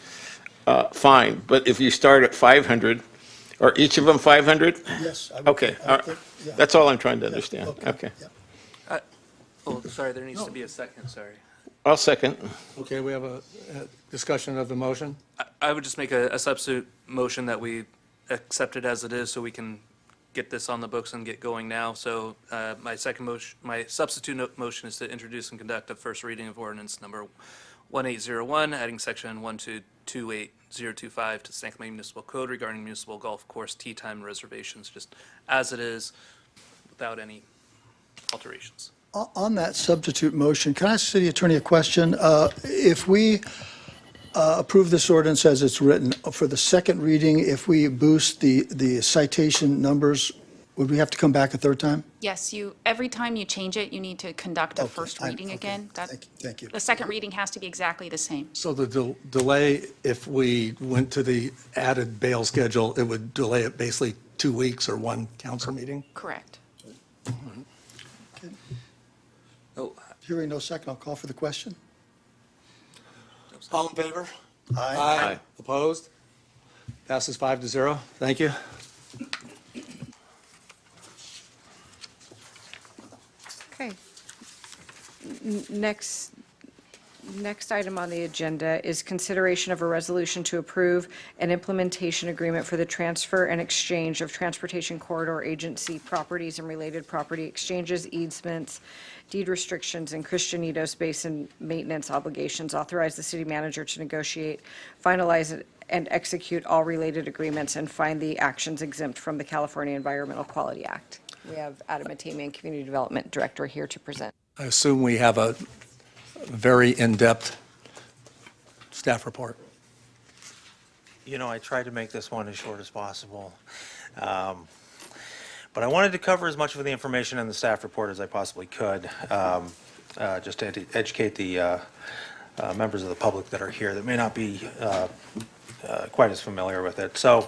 fine. But if you start at $500, are each of them $500? Yes. Okay, that's all I'm trying to understand. Okay. Oh, sorry, there needs to be a second, sorry. I'll second. Okay, we have a discussion of the motion. I would just make a substitute motion that we accept it as it is so we can get this on the books and get going now. So my substitute motion is to introduce and conduct a first reading of ordinance number 1801, adding section 1228025 to the San Clemente Municipal Code regarding municipal golf course tee time reservations, just as it is, without any alterations. On that substitute motion, can I ask City Attorney a question? If we approve this ordinance as it's written, for the second reading, if we boost the citation numbers, would we have to come back a third time? Yes, every time you change it, you need to conduct a Okay, first I- reading okay, again. Thank you. The second reading has to be exactly the same. So the delay, if we went to the added bail schedule, it would delay it basically 2 weeks or one council meeting? Correct. Oh, Hearing no second, I'll call for the question. All in favor? Aye. Opposed? Passes 5-0. Thank you. Okay. Next item on the agenda is consideration of a resolution to approve an implementation agreement for the transfer and exchange of transportation corridor agency properties and related property exchanges, easements, deed restrictions, and Christianitos Basin maintenance obligations. Authorize the city manager to negotiate, finalize, and execute all related agreements and find the actions exempt from the California Environmental Quality Act. We have Adam Atamian, Community Development Director, here to present. I assume we have a very in-depth staff report. You know, I tried to make this one as short as possible. But I wanted to cover as much of the information in the staff report as I possibly could, just to educate the members of the public that are here that may not be quite as familiar with it. So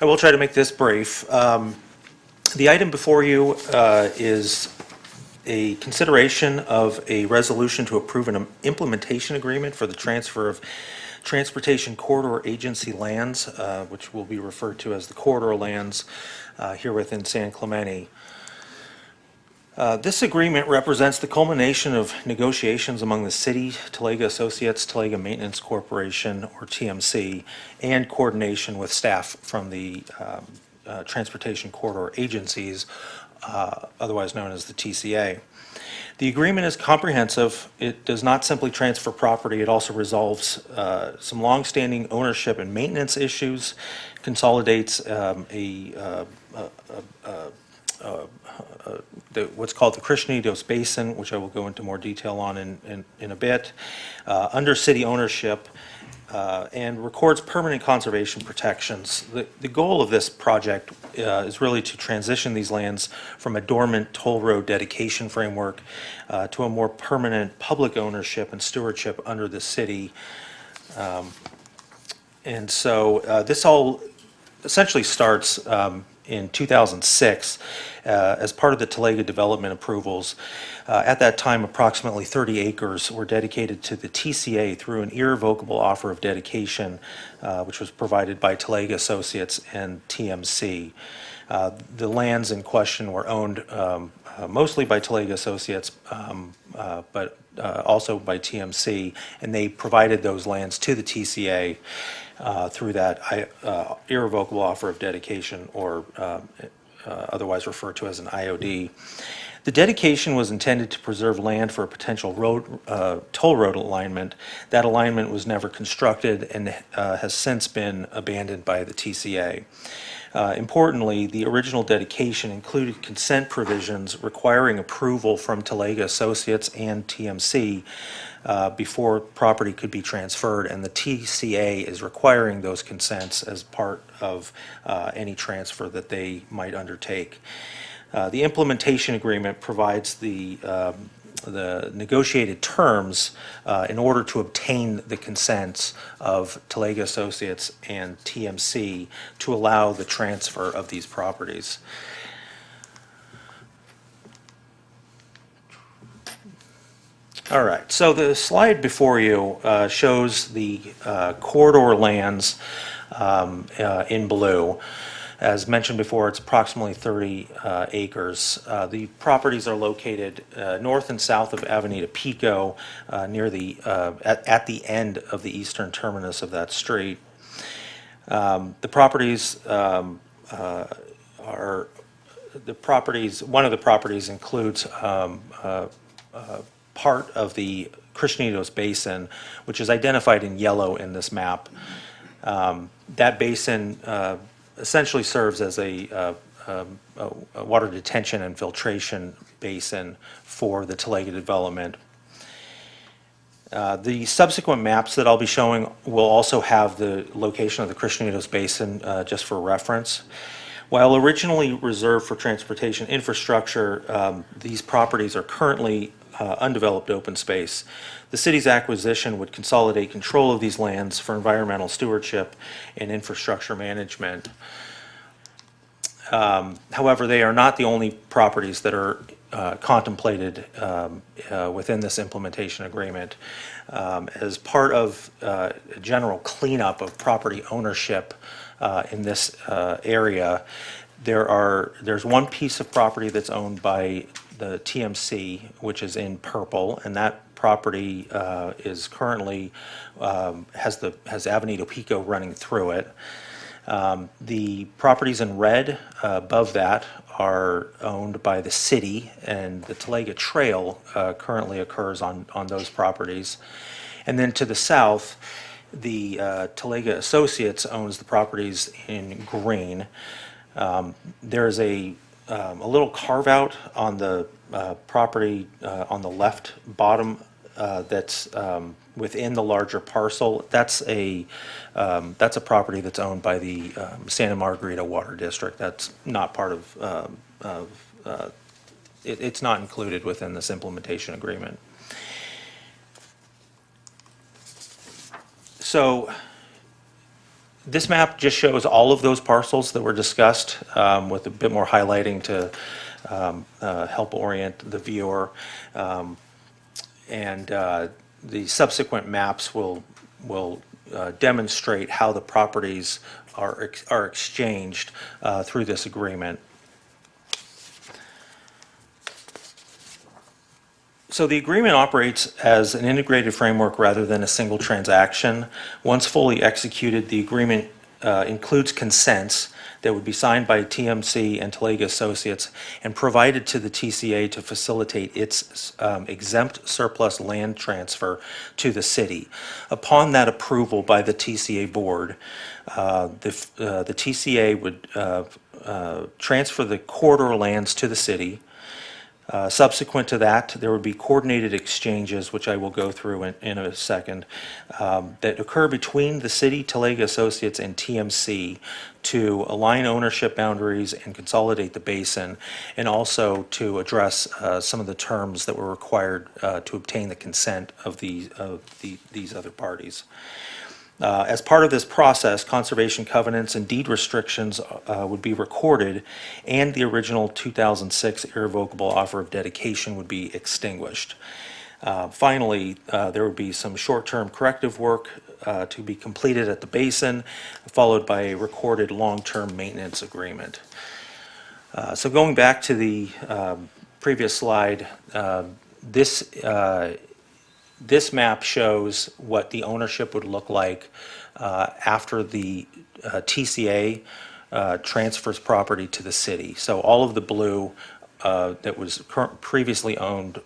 I will try to make this brief. The item before you is a consideration of a resolution to approve an implementation agreement for the transfer of transportation corridor agency lands, which will be referred to as the corridor lands here within San Clemente. This agreement represents the culmination of negotiations among the city, Talega Associates, Talega Maintenance Corporation, or TMC, and coordination with staff from the transportation corridor agencies, otherwise known as the TCA. The agreement is comprehensive. It does not simply transfer property, it also resolves some longstanding ownership and maintenance issues, consolidates what's called the Christianitos Basin, which I will go into more detail on in a bit, under city ownership, and records permanent conservation protections. The goal of this project is really to transition these lands from a dormant toll road dedication framework to a more permanent public ownership and stewardship under the city. And so this all essentially starts in 2006 as part of the Talega development approvals. At that time, approximately 30 acres were dedicated to the TCA through an irrevocable offer of dedication, which was provided by Talega Associates and TMC. The lands in question were owned mostly by Talega Associates, but also by TMC, and they provided those lands to the TCA through that irrevocable offer of dedication, or otherwise referred to as an IOD. The dedication was intended to preserve land for a potential toll road alignment. That alignment was never constructed and has since been abandoned by the TCA. Importantly, the original dedication included consent provisions requiring approval from Talega Associates and TMC before property could be transferred, and the TCA is requiring those consents as part of any transfer that they might undertake. The implementation agreement provides the negotiated terms in order to obtain the consents of Talega Associates and TMC to allow the transfer of these properties. All right, so the slide before you shows the corridor lands in blue. As mentioned before, it's approximately 30 acres. The properties are located north and south of Avenida Pico, near the at the end of the eastern terminus of that street. The properties one of the properties includes part of the Christianitos Basin, which is identified in yellow in this map. That basin essentially serves as a water detention and filtration basin for the Talega development. The subsequent maps that I'll be showing will also have the location of the Christianitos Basin just for reference. While originally reserved for transportation infrastructure, these properties are currently undeveloped open space. The city's acquisition would consolidate control of these lands for environmental stewardship and infrastructure management. However, they are not the only properties that are contemplated within this implementation agreement. As part of a general cleanup of property ownership in this area, there's one piece of property that's owned by the TMC, which is in purple, and that property is currently has Avenida Pico running through it. The properties in red above that are owned by the city, and the Talega Trail currently occurs on those properties. And then to the south, the Talega Associates owns the properties in green. There's a little carve out on the property on the left bottom that's within the larger parcel. That's a property that's owned by the Santa Margarita Water District. That's not part of it's not included within this implementation agreement. So this map just shows all of those parcels that were discussed with a bit more highlighting to help orient the viewer. The subsequent maps will demonstrate how the properties are exchanged through this agreement. So the agreement operates as an integrated framework rather than a single transaction. Once fully executed, the agreement includes consents that would be signed by TMC and Talega Associates and provided to the TCA to facilitate its exempt surplus land transfer to the city. Upon that approval by the TCA board, the TCA would transfer the corridor lands to the city. Subsequent to that, there would be coordinated exchanges, which I will go through in a second, that occur between the city, Talega Associates, and TMC to align ownership boundaries and consolidate the basin, and also to address some of the terms that were required to obtain the consent of these other parties. As part of this process, conservation covenants and deed restrictions would be recorded, and the original 2006 irrevocable offer of dedication would be extinguished. Finally, there would be some short-term corrective work to be completed at the basin, followed by a recorded long-term maintenance agreement. So going back to the previous slide, this map shows what the ownership would look like after the TCA transfers property to the city. So all of the blue that was previously owned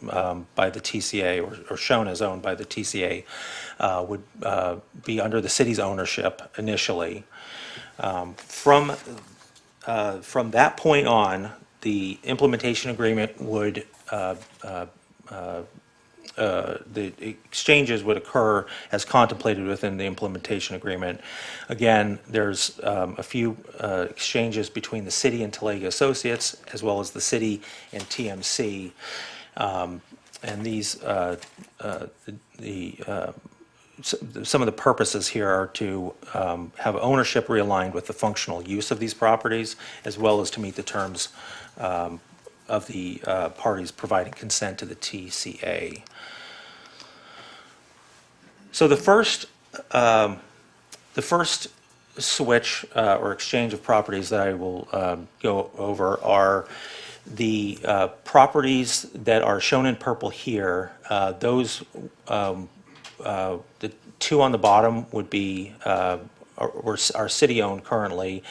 by the TCA or shown as owned by the TCA would be under the city's ownership initially. From that point on, the implementation agreement would the exchanges would occur as contemplated within the implementation agreement. Again, there's a few exchanges between the city and Talega Associates, as well as the city and TMC. And these, some of the purposes here are to have ownership realigned with the functional use of these properties, as well as to meet the terms of the parties providing consent to the TCA. So the first switch or exchange of properties that I will go over are the properties that are shown in purple here. Those, the two on the bottom would be, are city-owned currently,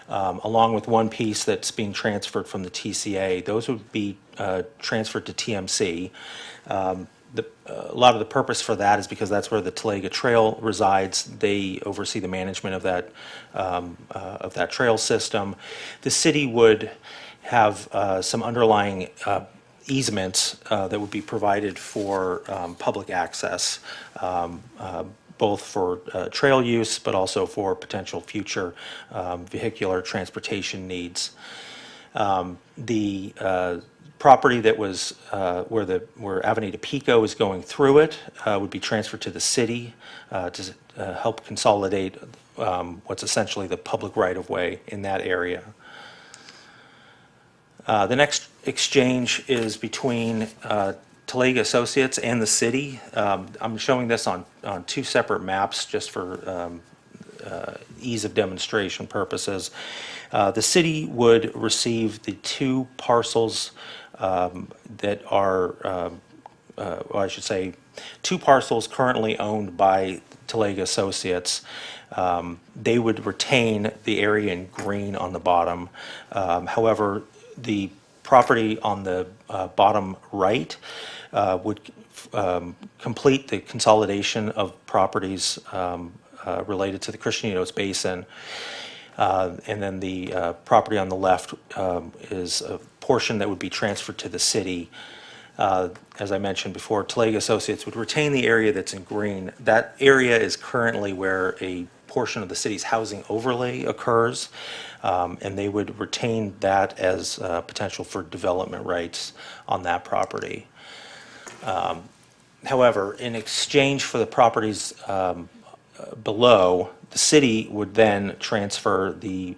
along with one piece that's being transferred from the TCA. Those would be transferred to TMC. A lot of the purpose for that is because that's where the Talega Trail resides. They oversee the management of that trail system. The city would have some underlying easements that would be provided for public access, both for trail use, but also for potential future vehicular transportation needs. The property that was where Avenida Pico is going through it would be transferred to the city to help consolidate what's essentially the public right-of-way in that area. The next exchange is between Talega Associates and the city. I'm showing this on two separate maps just for ease of demonstration purposes. The city would receive the two parcels that are, well, I should say, two parcels currently owned by Talega Associates. They would retain the area in green on the bottom. However, the property on the bottom right would complete the consolidation of properties related to the Christianitos Basin. And then the property on the left is a portion that would be transferred to the city. As I mentioned before, Talega Associates would retain the area that's in green. That area is currently where a portion of the city's housing overlay occurs, and they would retain that as potential for development rights on that property. However, in exchange for the properties below, the city would then transfer the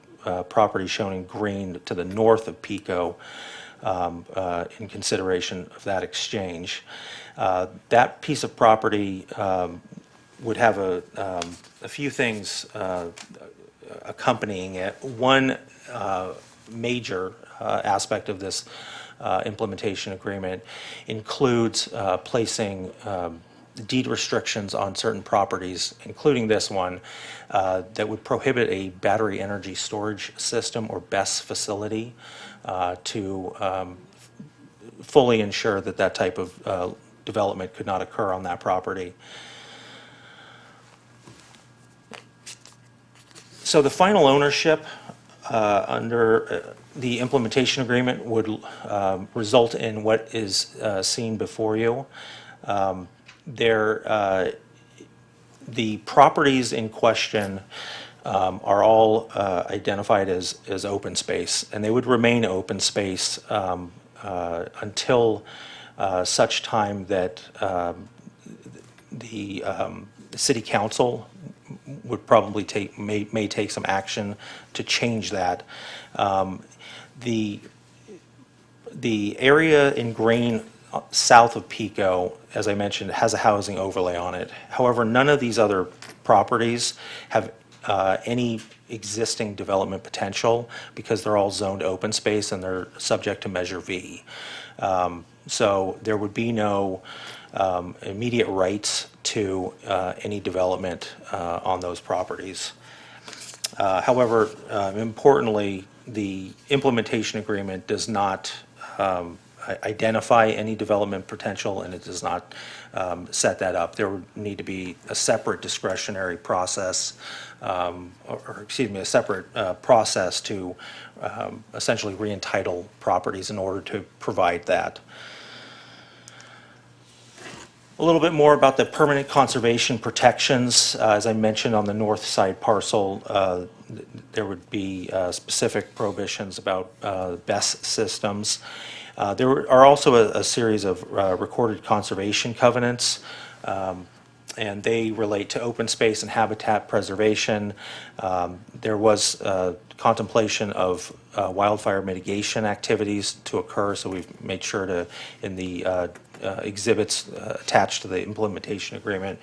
property shown in green to the north of Pico in consideration of that exchange. That piece of property would have a few things accompanying it. One major aspect of this implementation agreement includes placing deed restrictions on certain properties, including this one, that would prohibit a battery energy storage system or BESS facility to fully ensure that that type of development could not occur on that property. So the final ownership under the implementation agreement would result in what is seen before you. The properties in question are all identified as open space, and they would remain open space until such time that the city council would probably may take some action to change that. The area in green south of Pico, as I mentioned, has a housing overlay on it. However, none of these other properties have any existing development potential because they're all zoned open space and they're subject to Measure V. So there would be no immediate rights to any development on those properties. However, importantly, the implementation agreement does not identify any development potential, and it does not set that up. There would need to be a separate discretionary process, or excuse me, a separate process to essentially re-entitle properties in order to provide that. A little bit more about the permanent conservation protections. As I mentioned, on the north side parcel, there would be specific prohibitions about BESS systems. There are also a series of recorded conservation covenants, and they relate to open space and habitat preservation. There was contemplation of wildfire mitigation activities to occur, so we've made sure to, in the exhibits attached to the implementation agreement,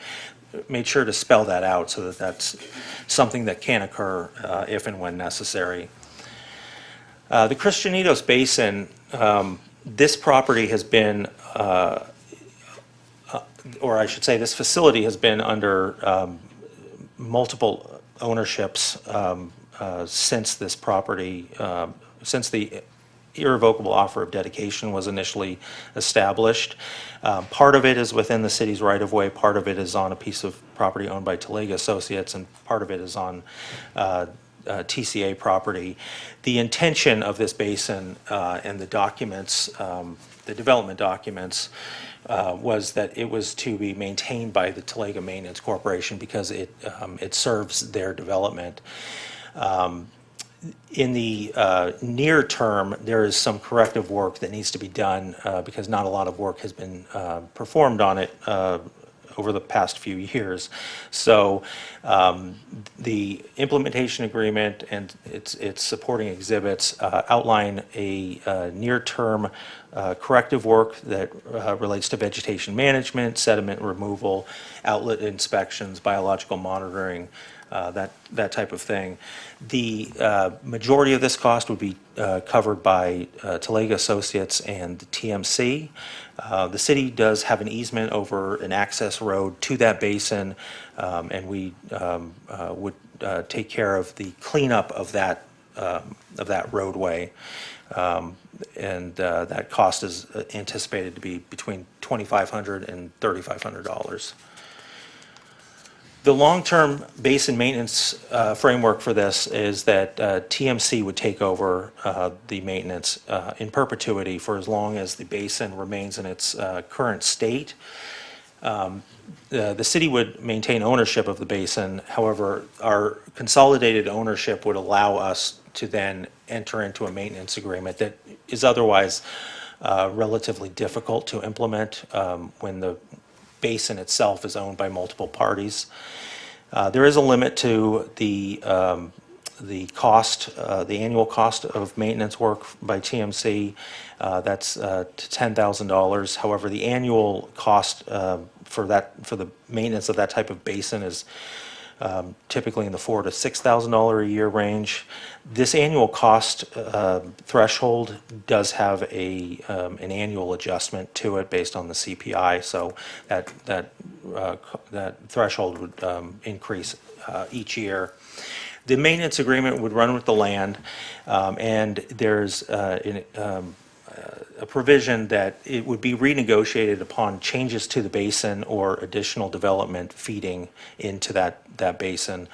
made sure to spell that out so that that's something that can occur if and when necessary. The Christianitos Basin, this property has been, or I should say, this facility has been under multiple ownerships since this property, since the irrevocable offer of dedication was initially established. Part of it is within the city's right-of-way, part of it is on a piece of property owned by Talega Associates, and part of it is on TCA property. The intention of this basin and the documents, the development documents, was that it was to be maintained by the Talega Maintenance Corporation because it serves their development. In the near term, there is some corrective work that needs to be done because not a lot of work has been performed on it over the past few years. So the implementation agreement and its supporting exhibits outline a near-term corrective work that relates to vegetation management, sediment removal, outlet inspections, biological monitoring, that type of thing. The majority of this cost would be covered by Talega Associates and TMC. The city does have an easement over an access road to that basin, and we would take care of the cleanup of that roadway. And that cost is anticipated to be between $2,500 and $3,500. The long-term basin maintenance framework for this is that TMC would take over the maintenance in perpetuity for as long as the basin remains in its current state. The city would maintain ownership of the basin. However, our consolidated ownership would allow us to then enter into a maintenance agreement that is otherwise relatively difficult to implement when the basin itself is owned by multiple parties. There is a limit to the cost, the annual cost of maintenance work by TMC. That's to $10,000. However, the annual cost for the maintenance of that type of basin is typically in the $4,000 to $6,000 a year range. This annual cost threshold does have an annual adjustment to it based on the CPI, so that threshold would increase each year. The maintenance agreement would run with the land, and there's a provision that it would be renegotiated upon changes to the basin or additional development feeding into that basin.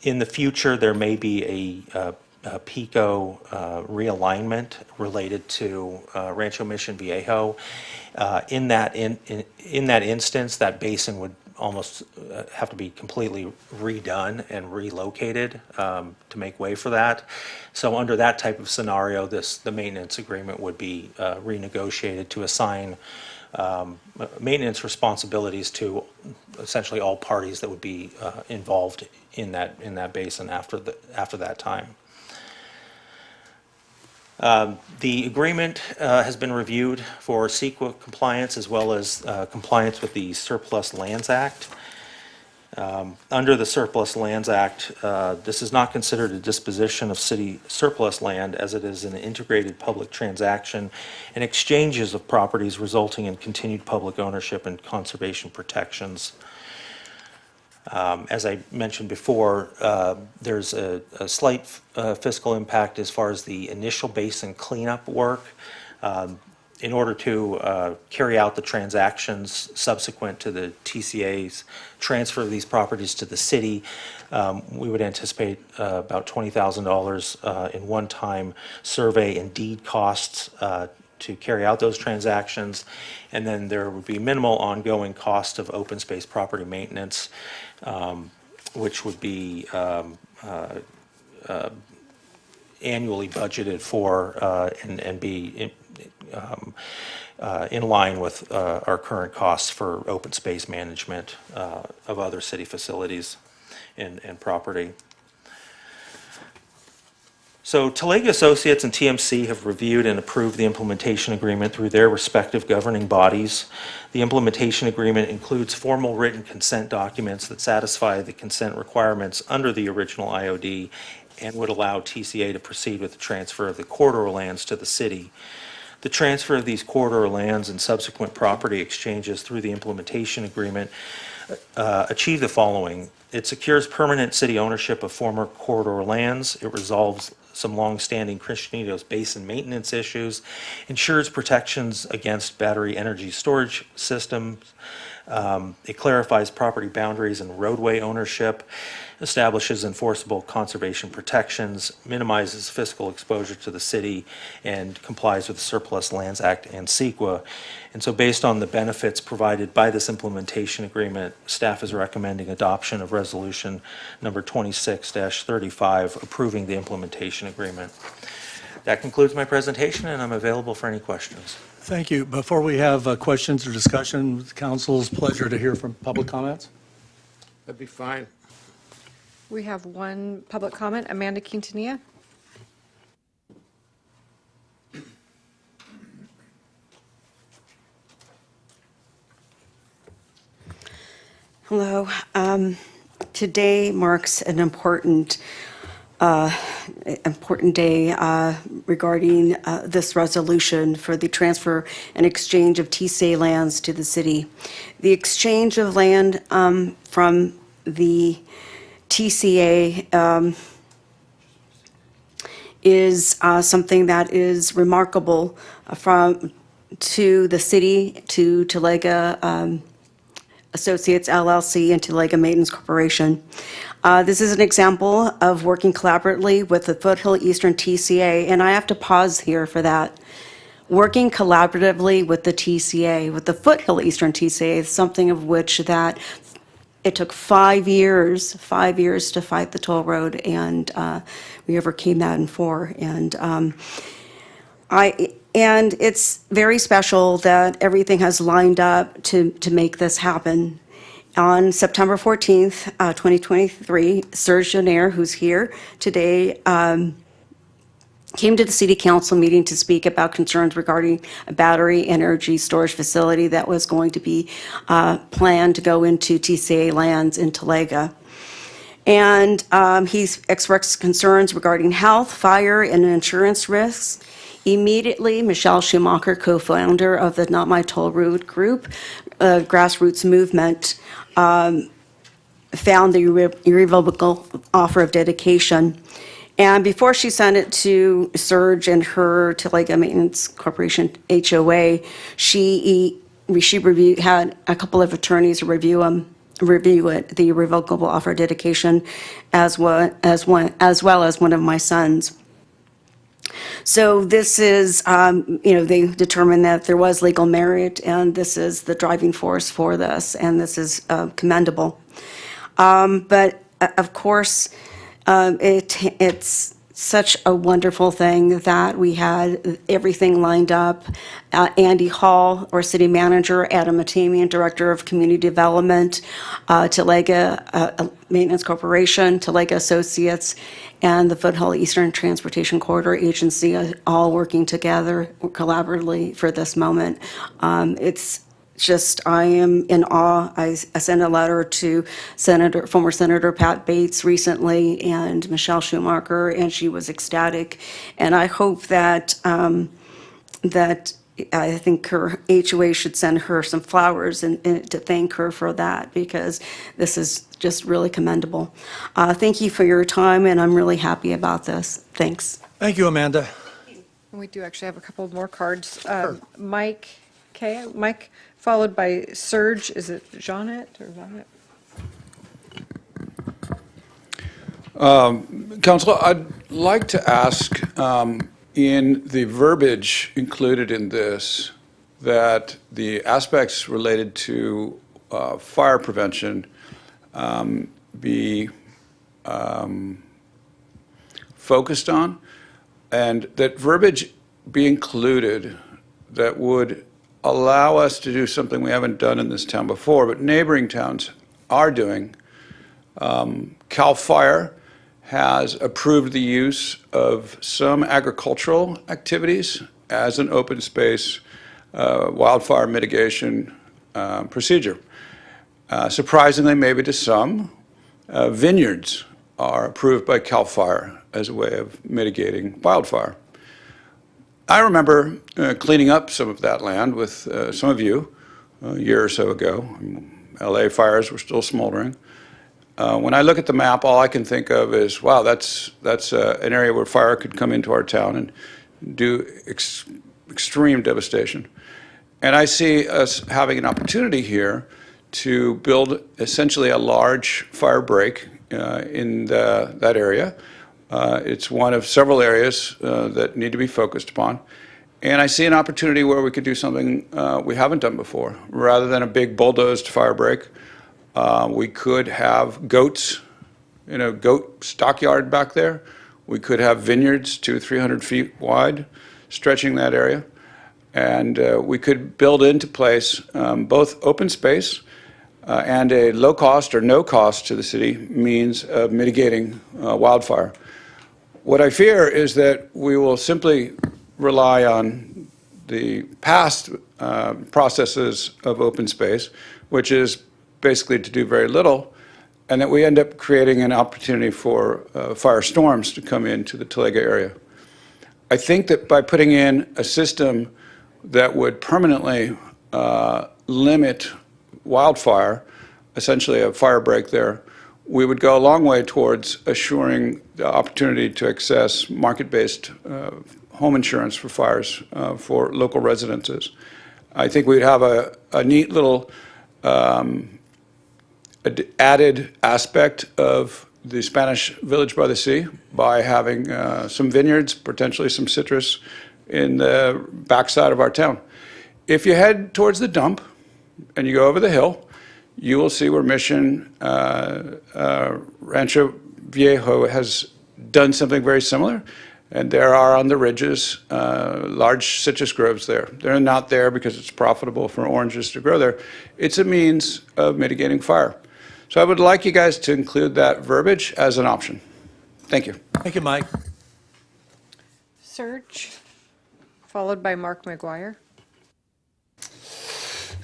In the future, there may be a PICO realignment related to Rancho Mission Viejo. In that instance, that basin would almost have to be completely redone and relocated to make way for that. So under that type of scenario, the maintenance agreement would be renegotiated to assign maintenance responsibilities to essentially all parties that would be involved in that basin after that time. The agreement has been reviewed for CEQA compliance as well as compliance with the Surplus Lands Act. Under the Surplus Lands Act, this is not considered a disposition of city surplus land as it is an integrated public transaction and exchanges of properties resulting in continued public ownership and conservation protections. As I mentioned before, there's a slight fiscal impact as far as the initial basin cleanup work. In order to carry out the transactions subsequent to the TCA's transfer of these properties to the city, we would anticipate about $20,000 in one-time survey and deed costs to carry out those transactions. And then there would be minimal ongoing cost of open space property maintenance, which would be annually budgeted for and be in line with our current costs for open space management of other city facilities and property. So Talega Associates and TMC have reviewed and approved the implementation agreement through their respective governing bodies. The implementation agreement includes formal written consent documents that satisfy the consent requirements under the original IOD and would allow TCA to proceed with the transfer of the corridor lands to the city. The transfer of these corridor lands and subsequent property exchanges through the implementation agreement achieve the following. It secures permanent city ownership of former corridor lands. It resolves some longstanding Christianitos Basin maintenance issues, ensures protections against battery energy storage systems. It clarifies property boundaries and roadway ownership, establishes enforceable conservation protections, minimizes fiscal exposure to the city, and complies with the Surplus Lands Act and CEQA. And so based on the benefits provided by this implementation agreement, staff is recommending adoption of resolution number 26-35 approving the implementation agreement. That concludes my presentation, and I'm available for any questions. Thank you. Before we have questions or discussion, it's council's pleasure to hear from public comments. That'd be fine. We have one public comment, Amanda Quintanilla. Hello. Today marks an important day regarding this resolution for the transfer and exchange of TCA lands to the city. The exchange of land from the TCA is something that is remarkable to the city, to Talega Associates LLC and Talega Maintenance Corporation. This is an example of working collaboratively with the Foothill Eastern TCA, and I have to pause here for that. Working collaboratively with the TCA, with the Foothill Eastern TCA, is something of which that it took 5 years to fight the toll road, and we overcame that in 4. And it's very special that everything has lined up to make this happen. On September 14th, 2023, Serge Jonaire, who's here today, came to the city council meeting to speak about concerns regarding a battery energy storage facility that was going to be planned to go into TCA lands in Talega. And he's expressed concerns regarding health, fire, and insurance risks. Immediately, Michelle Schumacher, co-founder of the Not My Toll Road group, grassroots movement, found the irrevocable offer of dedication. And before she sent it to Serge and her Talega Maintenance Corporation HOA, she had a couple of attorneys review it, the irrevocable offer of dedication, as well as one of my sons. So this is, they determined that there was legal merit, and this is the driving force for this, and this is commendable. But of course, it's such a wonderful thing that we had everything lined up. Andy Hall, our city manager, Adam Matamian, director of community development, Talega Maintenance Corporation, Talega Associates, and the Foothill Eastern Transportation Corridor Agency, all working together collaboratively for this moment. It's just, I am in awe. I sent a letter to former Senator Pat Bates recently, and Michelle Schumacher, and she was ecstatic. And I hope that I think her HOA should send her some flowers and to thank her for that, because this is just really commendable. Thank you for your time, and I'm really happy about this. Thanks. Thank you, Amanda. We do actually have a couple more cards. Mike, followed by Serge. Is it Jeanette or Jeanette? Councilor, I'd like to ask, in the verbiage included in this, that the aspects related to fire prevention be focused on, and that verbiage be included that would allow us to do something we haven't done in this town before, but neighboring towns are doing. CAL FIRE has approved the use of some agricultural activities as an open space wildfire mitigation procedure. Surprisingly, maybe to some, vineyards are approved by CAL FIRE as a way of mitigating wildfire. I remember cleaning up some of that land with some of you a year or so ago. LA fires were still smoldering. When I look at the map, all I can think of is, wow, that's an area where fire could come into our town and do extreme devastation. And I see us having an opportunity here to build essentially a large fire break in that area. It's one of several areas that need to be focused upon. And I see an opportunity where we could do something we haven't done before. Rather than a big bulldozed fire break, we could have goats in a goat stockyard back there. We could have vineyards 200-300 feet wide stretching that area. And we could build into place both open space and a low cost or no cost to the city means of mitigating wildfire. What I fear is that we will simply rely on the past processes of open space, which is basically to do very little, and that we end up creating an opportunity for firestorms to come into the Talega area. I think that by putting in a system that would permanently limit wildfire, essentially a fire break there, we would go a long way towards assuring the opportunity to access market-based home insurance for fires for local residences. I think we'd have a neat little added aspect of the Spanish Village by the Sea by having some vineyards, potentially some citrus in the backside of our town. If you head towards the dump and you go over the hill, you will see where Mission Rancho Viejo has done something very similar. And there are on the ridges large citrus groves there. They're not there because it's profitable for oranges to grow there. It's a means of mitigating fire. So I would like you guys to include that verbiage as an option. Thank you. Thank you, Mike. Serge, followed by Mark McGuire.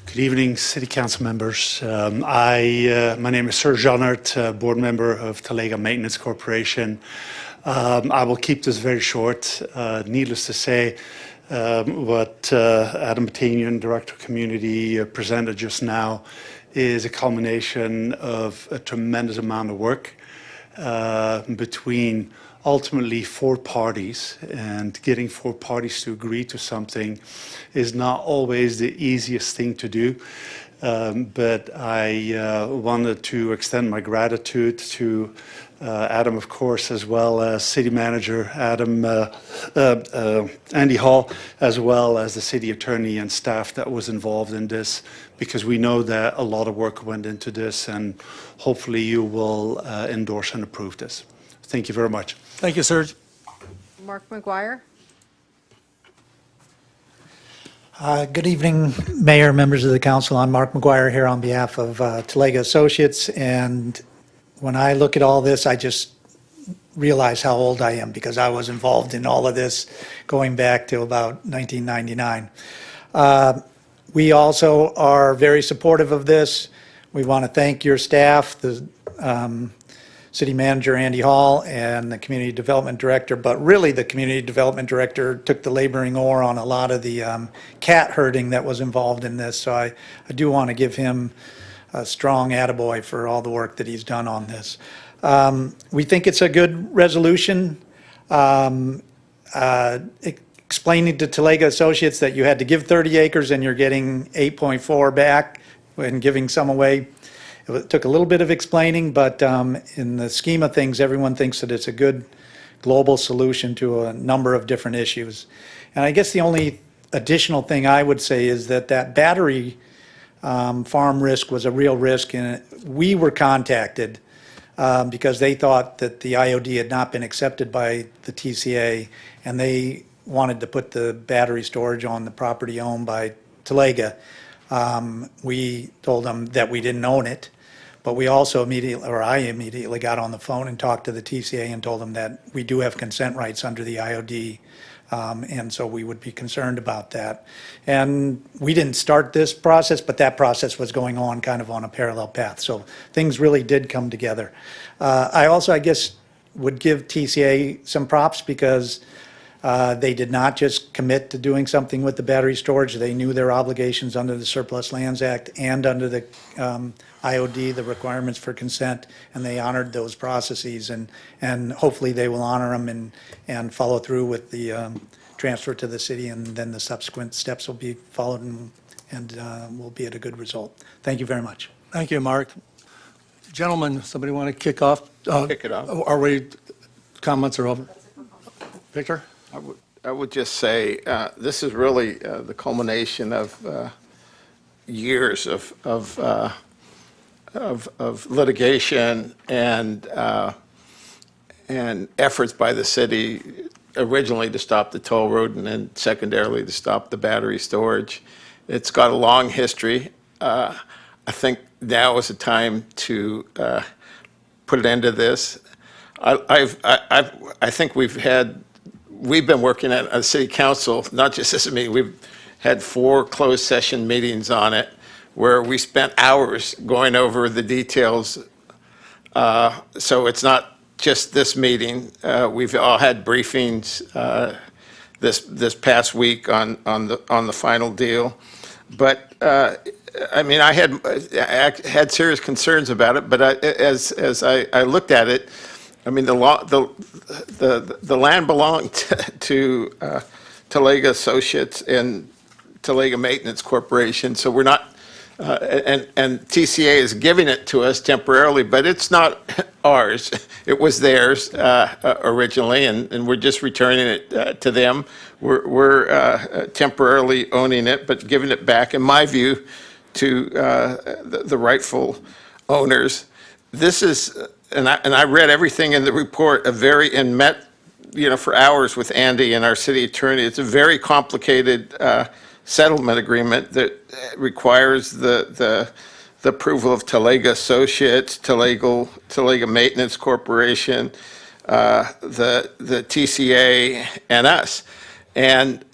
Good evening, City Council members. My name is Serge Jeannert, board member of Talega Maintenance Corporation. I will keep this very short. Needless to say, what Adam Batanian, Director of Community, presented just now is a culmination of a tremendous amount of work between ultimately 4 parties, and getting 4 parties to agree to something is not always the easiest thing to do. But I wanted to extend my gratitude to Adam, of course, as well as City Manager Andy Hall, as well as the City Attorney and staff that was involved in this, because we know that a lot of work went into this, and hopefully you will endorse and approve this. Thank you very much. Thank you, Serge. Mark McGuire. Good evening, Mayor, members of the council. I'm Mark McGuire here on behalf of Talega Associates. And when I look at all this, I just realize how old I am, because I was involved in all of this going back to about 1999. We also are very supportive of this. We want to thank your staff, the City Manager Andy Hall and the Community Development Director, but really the Community Development Director took the laboring oar on a lot of the cat herding that was involved in this. So I do want to give him a strong attaboy for all the work that he's done on this. We think it's a good resolution, explaining to Talega Associates that you had to give 30 acres and you're getting 8.4 back and giving some away. It took a little bit of explaining, but in the scheme of things, everyone thinks that it's a good global solution to a number of different issues. And I guess the only additional thing I would say is that battery farm risk was a real risk, and we were contacted because they thought that the IOD had not been accepted by the TCA, and they wanted to put the battery storage on the property owned by Talega. We told them that we didn't own it, But we also immediately, or I immediately got on the phone and talked to the TCA and told them that we do have consent rights under the IOD. And so we would be concerned about that. And we didn't start this process, but that process was going on kind of on a parallel path. So things really did come together. I also, I guess, would give TCA some props because they did not just commit to doing something with the battery storage. They knew their obligations under the Surplus Lands Act and under the IOD, the requirements for consent, and they honored those processes. And hopefully they will honor them and follow through with the transfer to the city, and then the subsequent steps will be followed and will be at a good result. Thank you very much. Thank you, Mark. Gentlemen, somebody want to kick off? Kick it off. Are we, comments are over? Victor? I would just say, this is really the culmination of years of litigation and efforts by the city, originally to stop the toll road and then secondarily to stop the battery storage. It's got a long history. I think now is the time to put an end to this. I think we've been working at a city council, not just this meeting, we've had 4 closed session meetings on it where we spent hours going over the details. So it's not just this meeting. We've all had briefings this past week on the final deal. But I mean, I had serious concerns about it, but as I looked at it, I mean, the land belonged to Talega Associates and Talega Maintenance Corporation, so we're not, and TCA is giving it to us temporarily, but it's not ours. It was theirs originally, and we're just returning it to them. We're temporarily owning it, but giving it back, in my view, to the rightful owners. This is, and I read everything in the report, and met, for hours with Andy and our city attorney. It's a very complicated settlement agreement that requires the approval of Talega Associates, Talega Maintenance Corporation, the TCA, and us. And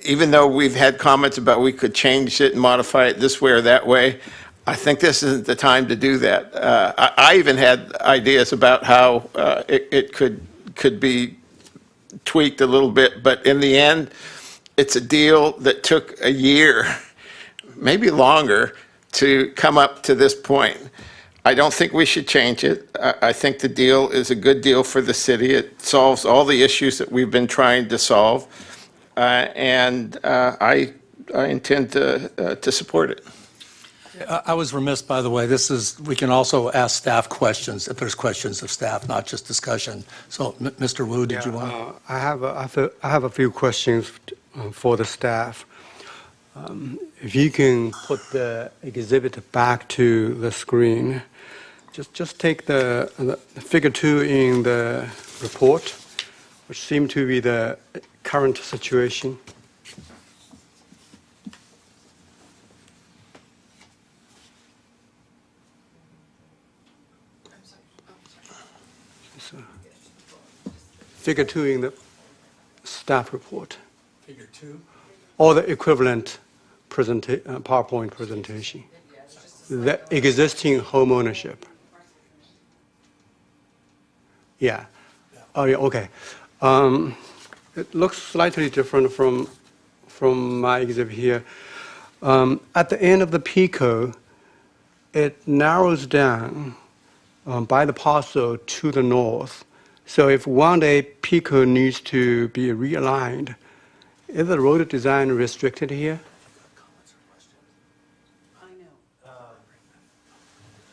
even though we've had comments about we could change it and modify it this way or that way, I think this isn't the time to do that. I even had ideas about how it could be tweaked a little bit, but in the end, it's a deal that took a year, maybe longer, to come up to this point. I don't think we should change it. I think the deal is a good deal for the city. It solves all the issues that we've been trying to solve, and I intend to support it. I was remiss, by the way, we can also ask staff questions, if there's questions of staff, not just discussion. So, Mr. Wu, did you want? I have a few questions for the staff. If you can put the exhibit back to the screen, just take the figure 2 in the report, which seemed to be the current situation. Figure 2 in the staff report. Figure 2? Or the equivalent PowerPoint presentation. The existing home ownership. Yeah. Oh, yeah, okay. It looks slightly different from my exhibit here. At the end of the PICO, it narrows down by the parcel to the north. So if one day PICO needs to be realigned, is the road design restricted here?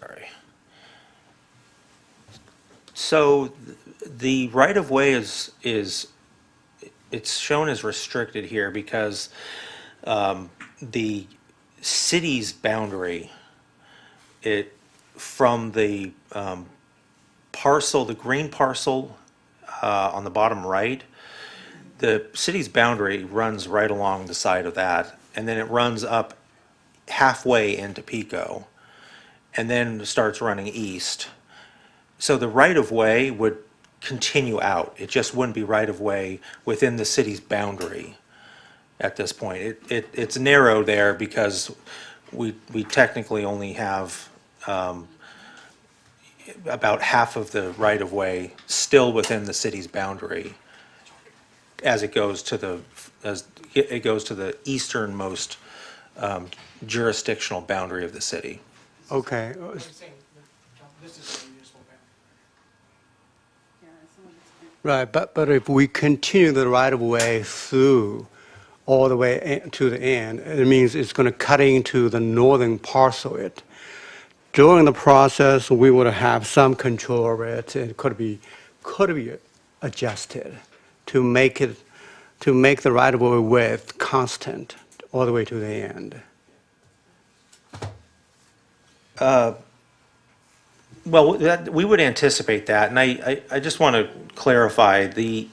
Sorry. So the right-of-way is it's shown as restricted here because the city's boundary, from the parcel, the green parcel on the bottom right, the city's boundary runs right along the side of that, and then it runs up halfway into Pico. and then starts running east. So the right-of-way would continue out. It just wouldn't be right-of-way within the city's boundary at this point. It's narrow there because we technically only have about half of the right-of-way still within the city's boundary as it goes to the easternmost jurisdictional boundary of the city. Okay. Right, but if we continue the right-of-way through all the way to the end, it means it's going to cut into the northern parcel of it. During the process, we would have some control over it. It could be adjusted to make the right-of-way width constant all the way to the end. Well, we would anticipate that, and I just want to clarify, the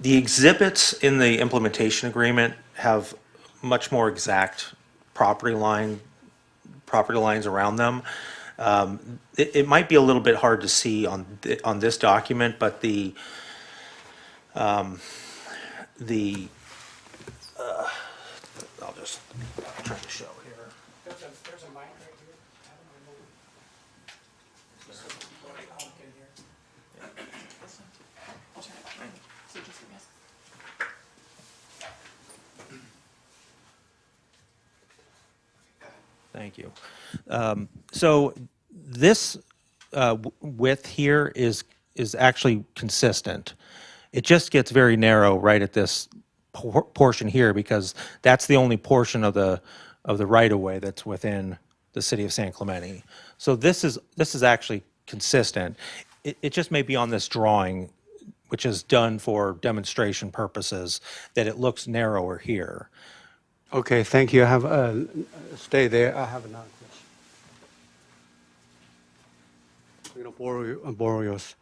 exhibits in the implementation agreement have much more exact property lines around them. It might be a little bit hard to see on this document, but I'll just try to show here. There's a mic right here. Thank you. So this width here is actually consistent. It just gets very narrow right at this portion here because that's the only portion of the right-of-way that's within the city of San Clemente. So this is actually consistent. It just may be on this drawing, which is done for demonstration purposes, that it looks narrower here. Okay, thank you. I have, stay there. I have another question. I'm going to borrow yours.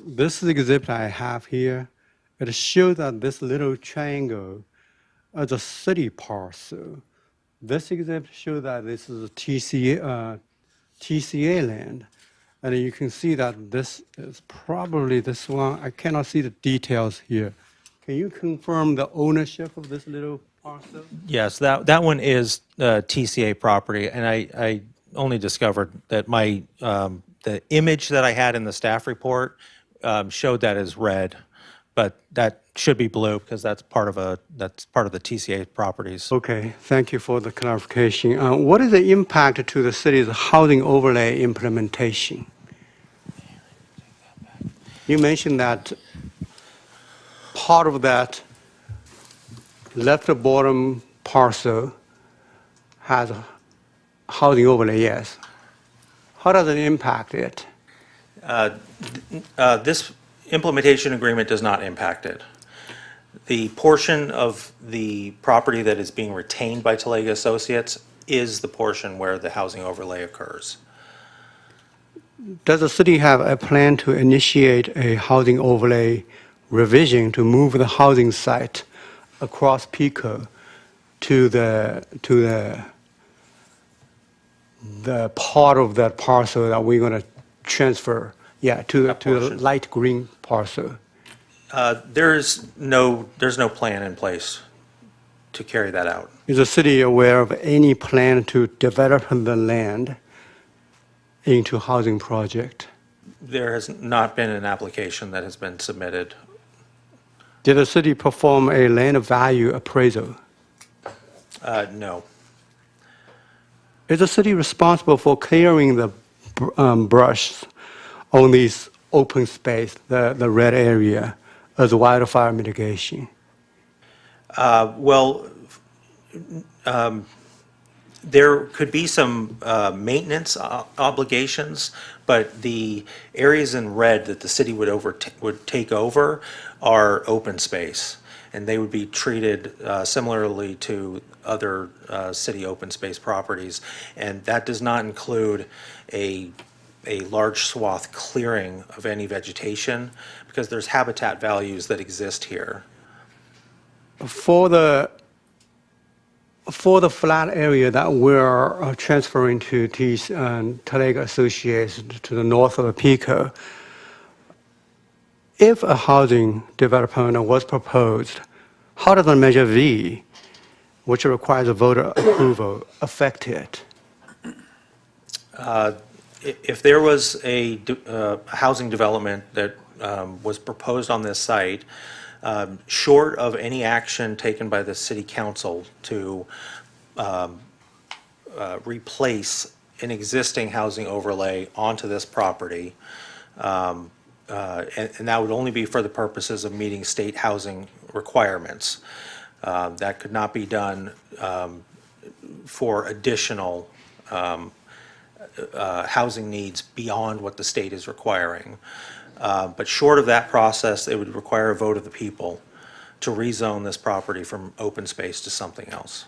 This is the exhibit I have here. It shows that this little triangle is a city parcel. This exhibit shows that this is a TCA land. And you can see that this is probably this one. I cannot see the details here. Can you confirm the ownership of this little parcel? Yes, that one is TCA property, and I only discovered that the image that I had in the staff report showed that as red, but that should be blue because that's part of the TCA properties. Okay, thank you for the clarification. What is the impact to the city's housing overlay implementation? You mentioned that part of that left bottom parcel has a housing overlay, yes. How does it impact it? This implementation agreement does not impact it. The portion of the property that is being retained by Talega Associates is the portion where the housing overlay occurs. Does the city have a plan to initiate a housing overlay revision to move the housing site across Pico to the part of that parcel that we're going to transfer, to the light green parcel? There's no plan in place to carry that out. Is the city aware of any plan to develop the land into housing project? There has not been an application that has been submitted. Did the city perform a land value appraisal? No. Is the city responsible for clearing the brush on these open space, the red area, as wildfire mitigation? There could be some maintenance obligations, but the areas in red that the city would take over are open space, and they would be treated similarly to other city open space properties, and that does not include a large swath clearing of any vegetation because there's habitat values that exist here. For For the flat area that we're transferring to these Talega Associates to the north of Pico, if a housing development was proposed, how does the Measure V, which requires a voter approval, affect it? If there was a housing development that was proposed on this site, short of any action taken by the city council to replace an existing housing overlay onto this property, and that would only be for the purposes of meeting state housing requirements. That could not be done for additional housing needs beyond what the state is requiring. But short of that process, it would require a vote of the people to rezone this property from open space to something else.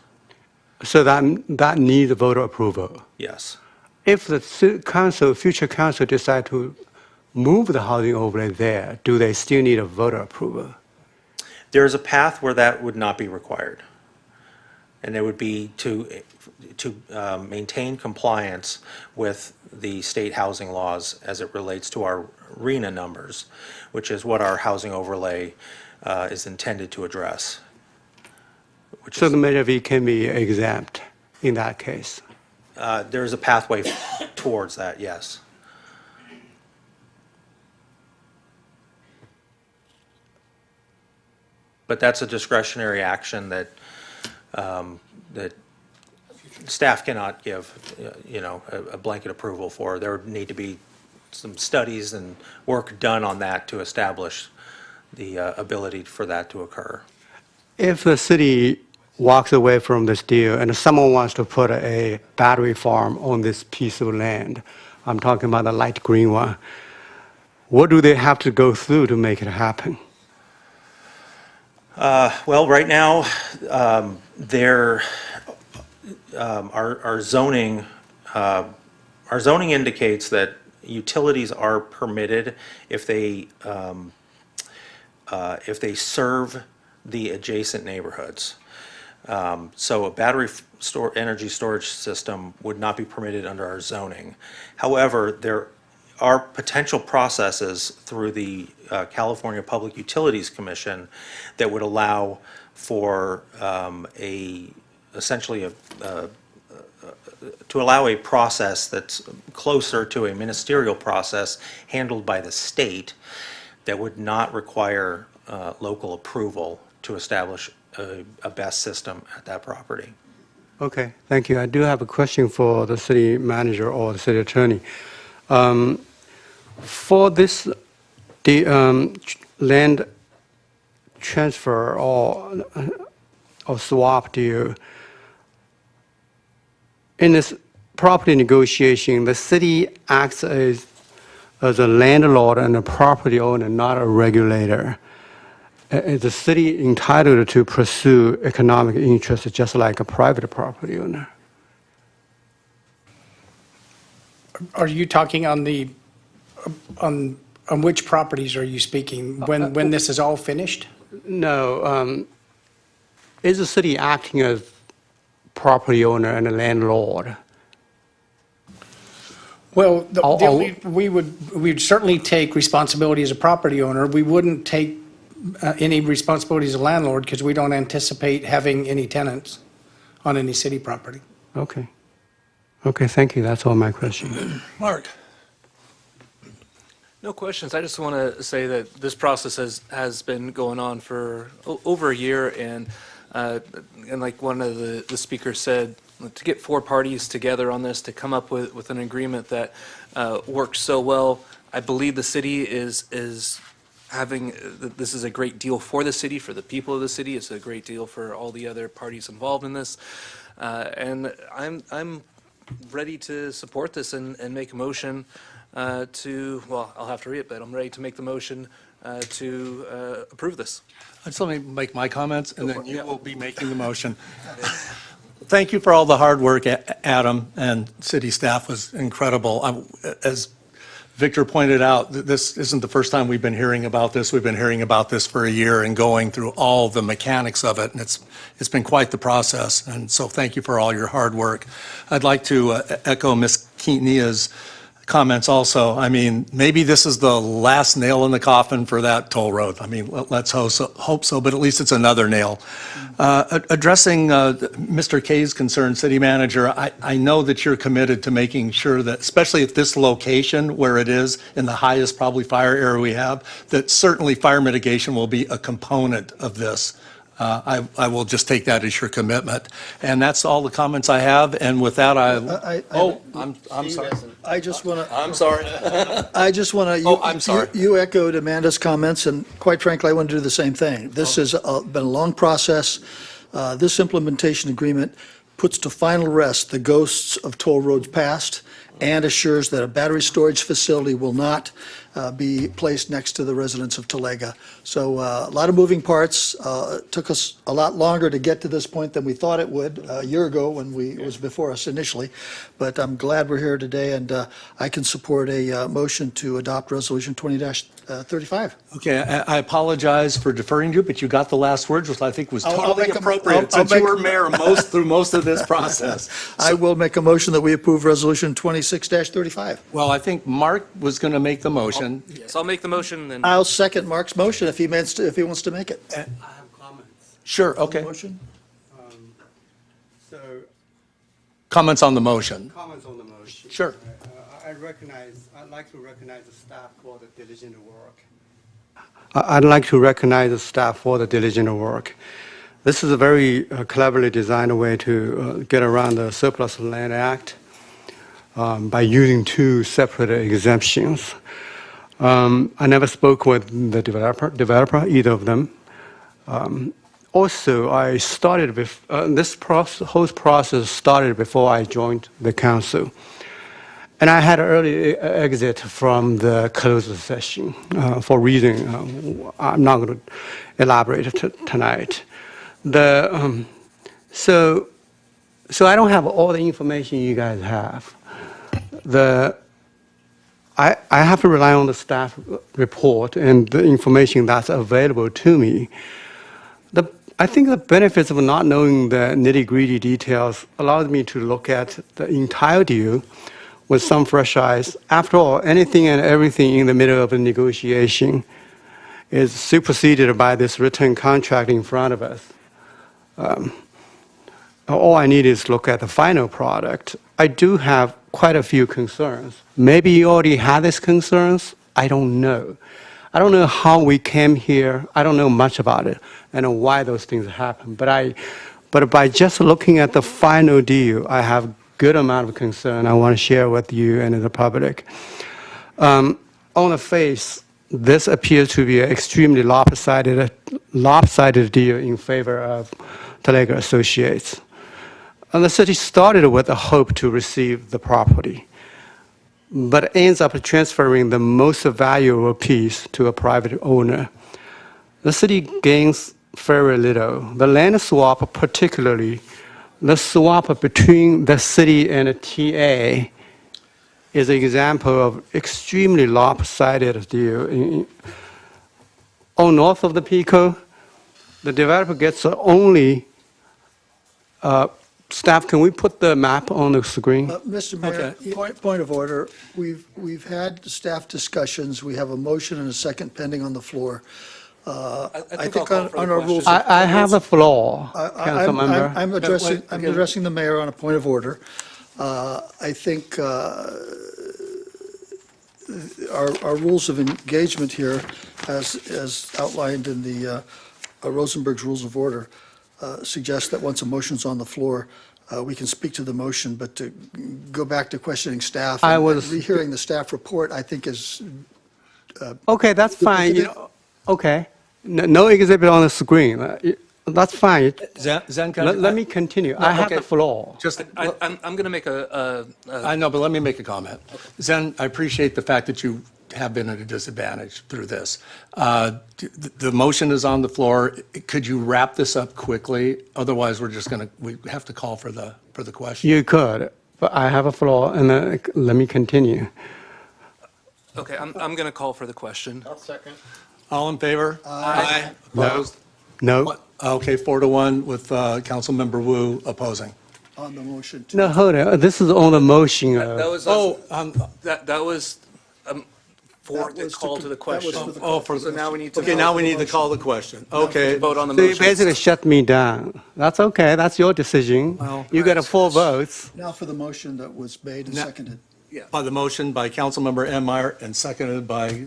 So that needs a voter approval. Yes. If the future council decide to move the housing overlay there, do they still need a voter approval? There's a path where that would not be required. And it would be to maintain compliance with the state housing laws as it relates to our RENA numbers, which is what our housing overlay is intended to address. So the Measure V can be exempt in that case? There's a pathway towards that, yes. But that's a discretionary action that staff cannot give, a blanket approval for. There would need to be some studies and work done on that to establish the ability for that to occur. If the city walks away from this deal and someone wants to put a battery farm on this piece of land, I'm talking about the light green one, what do they have to go through to make it happen? Well, right now, our zoning indicates that utilities are permitted if they serve the adjacent neighborhoods. So a battery energy storage system would not be permitted under our zoning. However, there are potential processes through the California Public Utilities Commission that would allow for essentially to allow a process that's closer to a ministerial process handled by the state that would not require local approval to establish a BESS system at that property. Okay, thank you. I do have a question for the city manager or the city attorney. For this, the land transfer or swap deal, in this property negotiation, the city acts as a landlord and a property owner, not a regulator. Is the city entitled to pursue economic interests just like a private property owner? Are you talking on which properties are you speaking? When this is all finished? No. Is the city acting as property owner and a landlord? Well, we would certainly take responsibility as a property owner. We wouldn't take any responsibility as a landlord because we don't anticipate having any tenants on any city property. Okay. Okay, thank you. That's all my questions. Mark? No questions. I just want to say that this process has been going on for over a year, and like one of the speakers said, to get four parties together on this, to come up with an agreement that works so well, I believe the city is having, this is a great deal for the city, for the people of the city. It's a great deal for all the other parties involved in this. And I'm ready to support this and make a motion well, I'll have to read it, but I'm ready to make the motion to approve this. Just let me make my comments, and then you will be making the motion. Thank you for all the hard work, Adam, and city staff was incredible. As Victor pointed out that this isn't the first time we've been hearing about this. We've been hearing about this for a year and going through all the mechanics of it, and it's been quite the process. And so thank you for all your hard work. I'd like to echo Ms. Quintanilla's comments also. I mean, maybe this is the last nail in the coffin for that toll road. I mean, let's hope so, but at least it's another nail. Addressing Mr. Kay's concern, City Manager, I know that you're committed to making sure that, especially at this location where it is in the highest probably fire area we have, that certainly fire mitigation will be a component of this. I will just take that as your commitment. And that's all the comments I have. And with that, I'm sorry. I just want to. I'm sorry. I just want to. Oh, I'm sorry. You echoed Amanda's comments, and quite frankly, I want to do the same thing. This has been a long process. This implementation agreement puts to final rest the ghosts of toll roads past and assures that a battery storage facility will not be placed next to the residents of Talega. So a lot of moving parts. It took us a lot longer to get to this point than we thought it would a year ago when it was before us initially. But I'm glad we're here today, and I can support a motion to adopt Resolution 20-35. Okay, I apologize for deferring you, but you got the last words, which I think was I'll totally make a- appropriate I'll since you make- were mayor through most of this process. I will make a motion that we approve Resolution 26-35. Well, I think Mark was going to make the motion. So I'll make the motion and. I'll second Mark's motion if he wants to make it. I have comments. Sure, okay. Motion? So, Comments on the motion. comments on the motion. Sure. I'd like to recognize the staff for the diligent work. I'd like to recognize the staff for the diligent work. This is a very cleverly designed way to get around the Surplus Land Act by using two separate exemptions. I never spoke with the developer, either of them. Also, I started with, this whole process started before I joined the council. And I had an early exit from the closed session for reason I'm not going to elaborate tonight. So I don't have all the information you guys have. I have to rely on the staff report and the information that's available to me. I think the benefits of not knowing the nitty-gritty details allows me to look at the entire deal with some fresh eyes. After all, anything and everything in the middle of a negotiation is superseded by this written contract in front of us. All I need is look at the final product. I do have quite a few concerns. Maybe you already had these concerns. I don't know. I don't know how we came here. I don't know much about it and why those things happen. But by just looking at the final deal, I have good amount of concern I want to share with you and the public. On the face, this appears to be an extremely lopsided deal in favor of Talega Associates. And the city started with a hope to receive the property, but ends up transferring the most valuable piece to a private owner. The city gains very little. The land swap, particularly the swap between the city and a TA, is an example of extremely lopsided deal. On north of the Pico, the developer gets only staff, can we put the map on the screen? Mr. Mayor, point of order. We've had staff discussions. We have a motion and a second pending on the floor. I think on our rules. I have the floor, Council Member. I'm addressing the mayor on a point of order. I think our rules of engagement here, as outlined in the Rosenberg's Rules of Order, suggest that once a motion's on the floor, we can speak to the motion, but to go back to questioning staff and rehearing the staff report, I think is. Okay, that's fine. Okay. No exhibit on the screen. That's fine. Let me continue. I have the floor. I'm going to make I know, but let me make a comment. Zen, I appreciate the fact that you have been at a disadvantage through this. The motion is on the floor. Could you wrap this up quickly? Otherwise, we have to call for the question. You could, but I have a floor, and let me continue. Okay, I'm going to call for the question. I'll second. All in favor? Aye. Opposed? No. Okay, 4-1 with Councilmember Wu opposing. On the motion to. No, hold on. This is on the motion. That was, that was for That the was to call con- to the that was question. for the Oh, for So now we need to. Okay, now we need to call the question. Okay. Vote on the So you motion. basically shut me down. That's okay. That's your decision. Well, You got a full votes. Now for the motion that was made and Now- seconded. By the motion by Councilmember M. Meyer and seconded by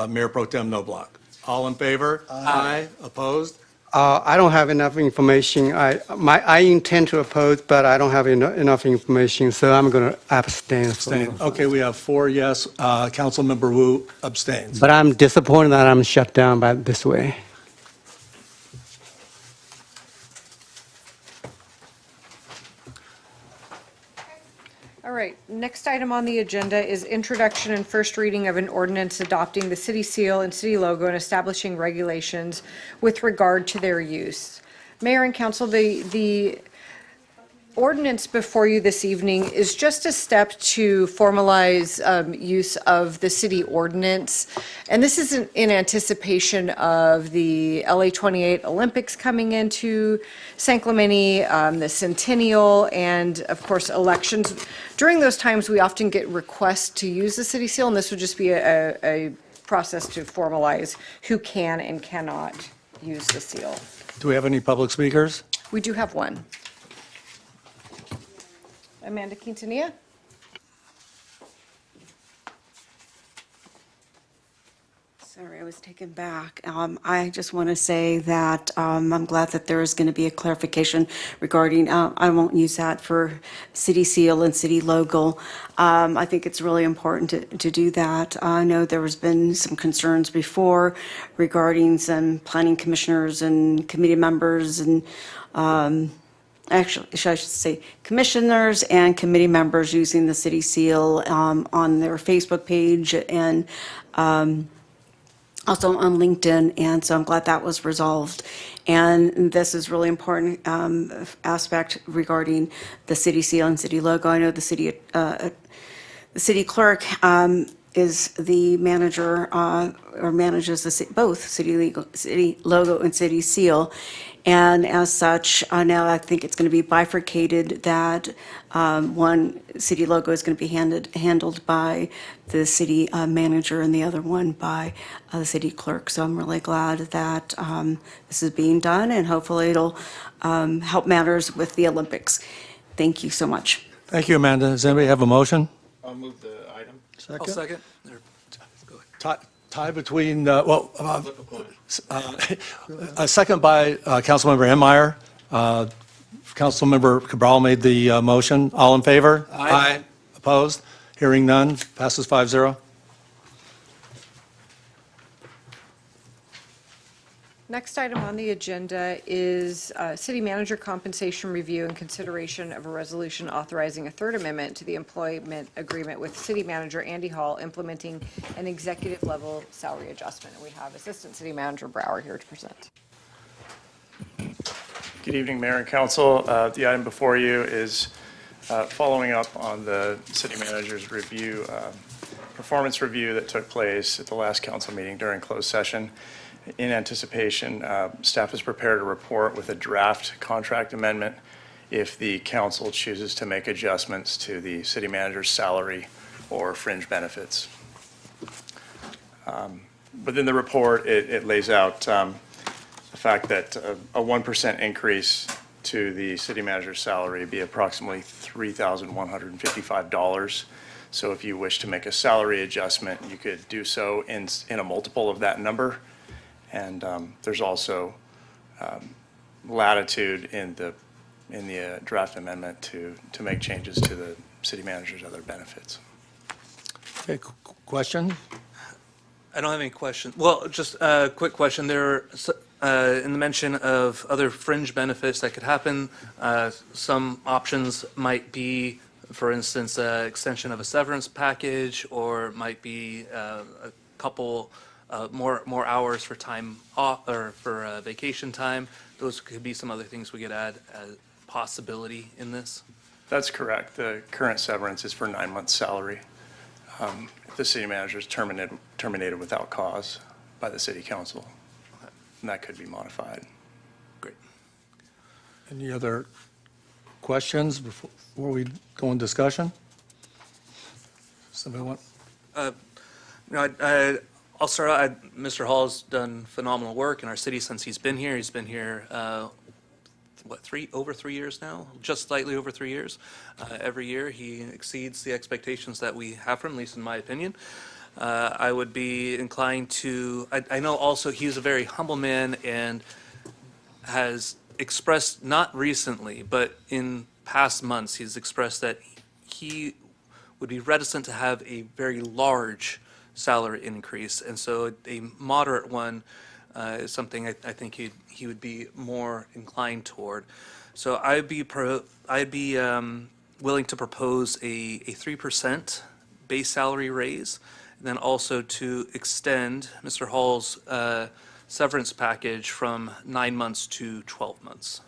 Mayor Pro Tem Noblock. All in favor? Aye. Opposed? I don't have enough information. I intend to oppose, but I don't have enough information, so I'm going to abstain. Abstain. Okay, we have 4 yes. Councilmember Wu abstains. But I'm disappointed that I'm shut down by this way. All right, next item on the agenda is introduction and first reading of an ordinance adopting the city seal and city logo and establishing regulations with regard to their use. Mayor and council, the ordinance before you this evening is just a step to formalize use of the city ordinance. And this is in anticipation of the LA 28 Olympics coming into San Clemente, the centennial, and of course, elections. During those times, we often get requests to use the city seal, and this would just be a process to formalize who can and cannot use the seal. Do we have any public speakers? We do have one. Amanda Quintanilla? Sorry, I was taken back. I just want to say that I'm glad that there is going to be a clarification regarding, I won't use that for city seal and city logo. I think it's really important to do that. I know there has been some concerns before regarding some planning commissioners and committee members and actually, I should say, commissioners and committee members using the city seal on their Facebook page and also on LinkedIn, and so I'm glad that was resolved. And this is really important aspect regarding the city seal and city logo. I know the city clerk is the manager or manages both city logo and city seal. And as such, now I think it's going to be bifurcated that one city logo is going to be handled by the city manager and the other one by the city clerk. So I'm really glad that this is being done, and hopefully it'll help matters with the Olympics. Thank you so much. Thank you, Amanda. Does anybody have a motion? I'll move the item. I'll second. Tie between, a second by Councilmember M. Meyer. Councilmember Cabral made the motion. All in favor? Aye. Opposed? Hearing none, passes 5-0. Next item on the agenda is city manager compensation review and consideration of a resolution authorizing a third amendment to the employment agreement with city manager Andy Hall implementing an executive level salary adjustment. And we have Assistant City Manager Brower here to present. Good evening, Mayor and Council. The item before you is following up on the city manager's review, performance review that took place at the last council meeting during closed session. In anticipation, staff has prepared a report with a draft contract amendment if the council chooses to make adjustments to the city manager's salary or fringe benefits. Within the report, it lays out the fact that a 1% increase to the city manager's salary be approximately $3,155. So if you wish to make a salary adjustment, you could do so in a multiple of that number. And there's also latitude in the draft amendment to make changes to the city manager's other benefits. Okay, question? I don't have any questions. Well, just a quick question. There, in the mention of other fringe benefits that could happen, some options might be, for instance, extension of a severance package, or might be a couple more hours for time off or for vacation time. Those could be some other things we could add as possibility in this. That's correct. The current severance is for 9 months' salary. if the city manager is terminated without cause by the city council. And that could be modified. Any other questions before we go in discussion? Somebody want? I'll start out. Mr. Hall's done phenomenal work in our city since he's been here. He's been here, over 3 years now? Just slightly over 3 years. Every year, he exceeds the expectations that we have from him, at least in my opinion. I would be inclined to, I know also he's a very humble man and has expressed, not recently, but in past months, he's expressed that he would be reticent to have a very large salary increase, and so a moderate one is something I think he would be more inclined toward. So I'd be willing to propose a 3% base salary raise, and then also to extend Mr. Hall's severance package from 9 months to 12 months.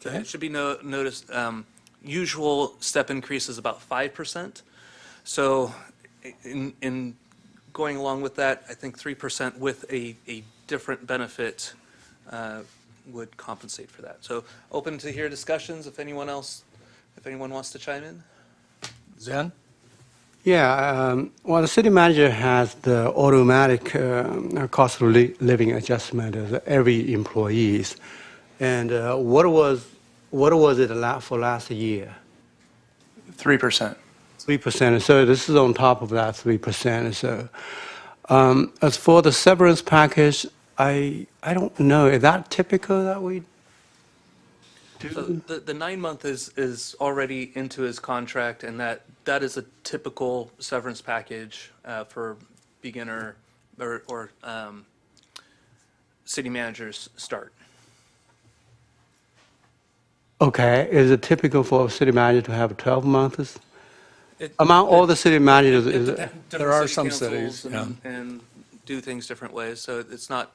Okay. It should be noticed, usual step increase is about 5%. So in going along with that, I think 3% with a different benefit would compensate for that. So open to hear discussions if anyone wants to chime in. Zen? Yeah, well, the city manager has the automatic cost of living adjustment of every employees. And what was it for last year? 3%. 3%. So this is on top of that 3%. So as for the severance package, I don't know. Is that typical that we do? So the 9 month is already into his contract, and that is a typical severance package for beginner or city managers start. Okay, is it typical for a city manager to have 12 months? Among all the city managers, is it? There are City some councils cities, yeah. and do things different ways, so it's not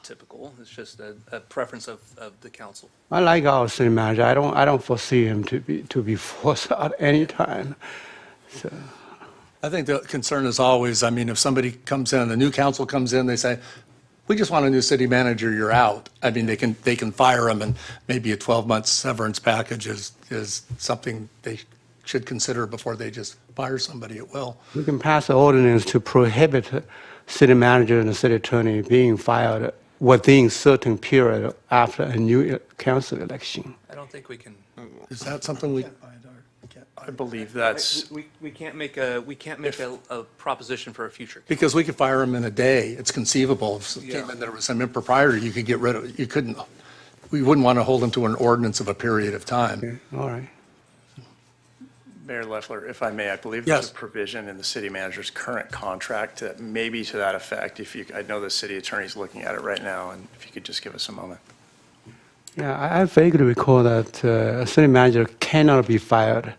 typical. It's just a preference of the council. I like our city manager. I don't foresee him to be forced out any time. So. I think the concern is always, I mean, if somebody comes in, a new council comes in, they say, we just want a new city manager, you're out. I mean, they can fire him, and maybe a 12-month severance package is something they should consider before they just fire somebody at will. We can pass an ordinance to prohibit city manager and the city attorney being fired within certain period after a new council election. I don't think we can. Is that something we? I believe that's, We can't make a proposition for a future. Because we could fire him in a day. It's conceivable. If there was some impropriety, you could get rid of, we wouldn't want to hold him to an ordinance of a period of time. All right. Mayor Leffler, if I may, I believe Yes. there's a provision in the city manager's current contract that may be to that effect. I know the city attorney's looking at it right now, and if you could just give us a moment. Yeah, I vaguely recall that a city manager cannot be fired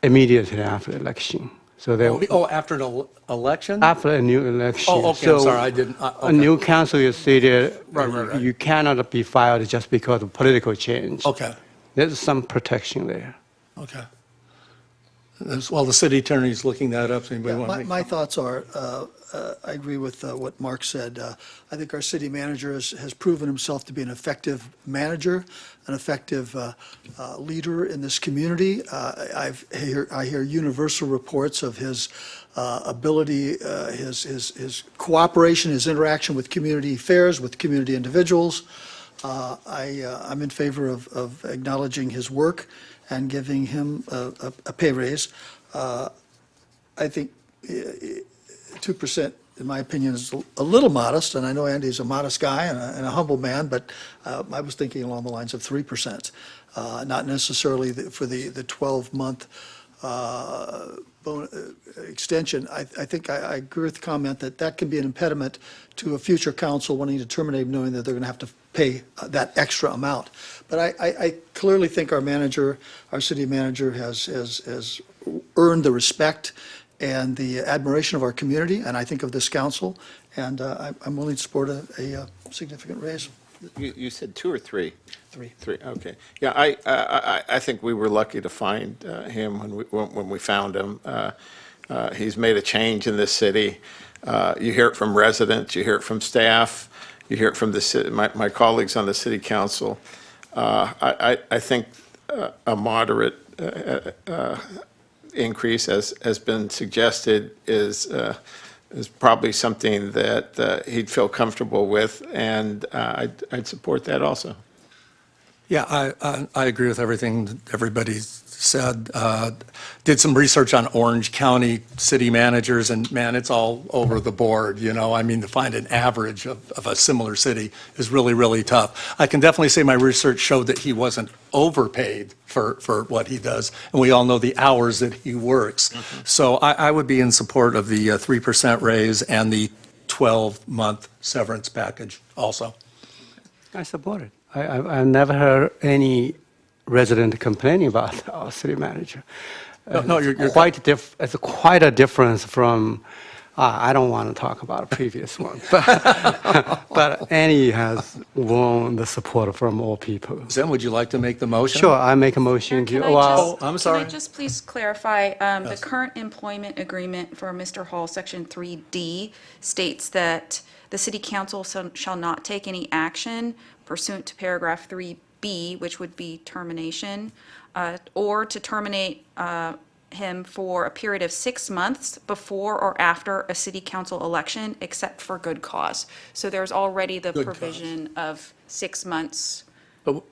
immediately after election. So they After an election? after a new election. Oh, okay, I'm sorry, I didn't. A Okay. new council is seated. Right. You cannot be fired just because of political change. Okay, There's some protection there. okay. Well, the city attorney's looking that up. Does anybody want to make? My thoughts are, I agree with what Mark said. I think our city manager has proven himself to be an effective manager, an effective leader in this community. I hear universal reports of his ability, his cooperation, his interaction with community affairs, with community individuals. I'm in favor of acknowledging his work and giving him a pay raise. I think 2%, in my opinion, is a little modest, and I know Andy's a modest guy and a humble man, but I was thinking along the lines of 3%, not necessarily for the 12-month extension. I think I agree with the comment that can be an impediment to a future council wanting to terminate, knowing that they're going to have to pay that extra amount. But I clearly think our city manager has earned the respect and the admiration of our community, and I think of this council, and I'm willing to support a significant raise. You said 2 or 3? Three. 3, okay. Yeah, I think we were lucky to find him when we found him. He's made a change in this city. You hear it from residents, you hear it from staff, you hear it from my colleagues on the city council. I think a moderate increase, as been suggested, is probably something that he'd feel comfortable with, and I'd support that also. Yeah, I agree with everything that everybody said. Did some research on Orange County city managers, and man, it's all over the board, you know? I mean, to find an average of a similar city is really, really tough. I can definitely say my research showed that he wasn't overpaid for what he does, and we all know the hours that he works. So I would be in support of the 3% raise and the 12-month severance package also. I support it. I've never heard any resident complaining about our city manager. No, you're It's quite a difference from, I don't want to talk about a previous one, but Annie has won the support from all people. Zen, would you like to make the motion? Sure, I make a motion to, well, I'm sorry. Can I just please clarify, the current employment agreement for Mr. Hall, Section 3D, states that the city council shall not take any action pursuant to paragraph 3B, which would be termination, or to terminate him for a period of 6 months before or after a city council election, except for good cause. So there's already the Good cause. provision of 6 months.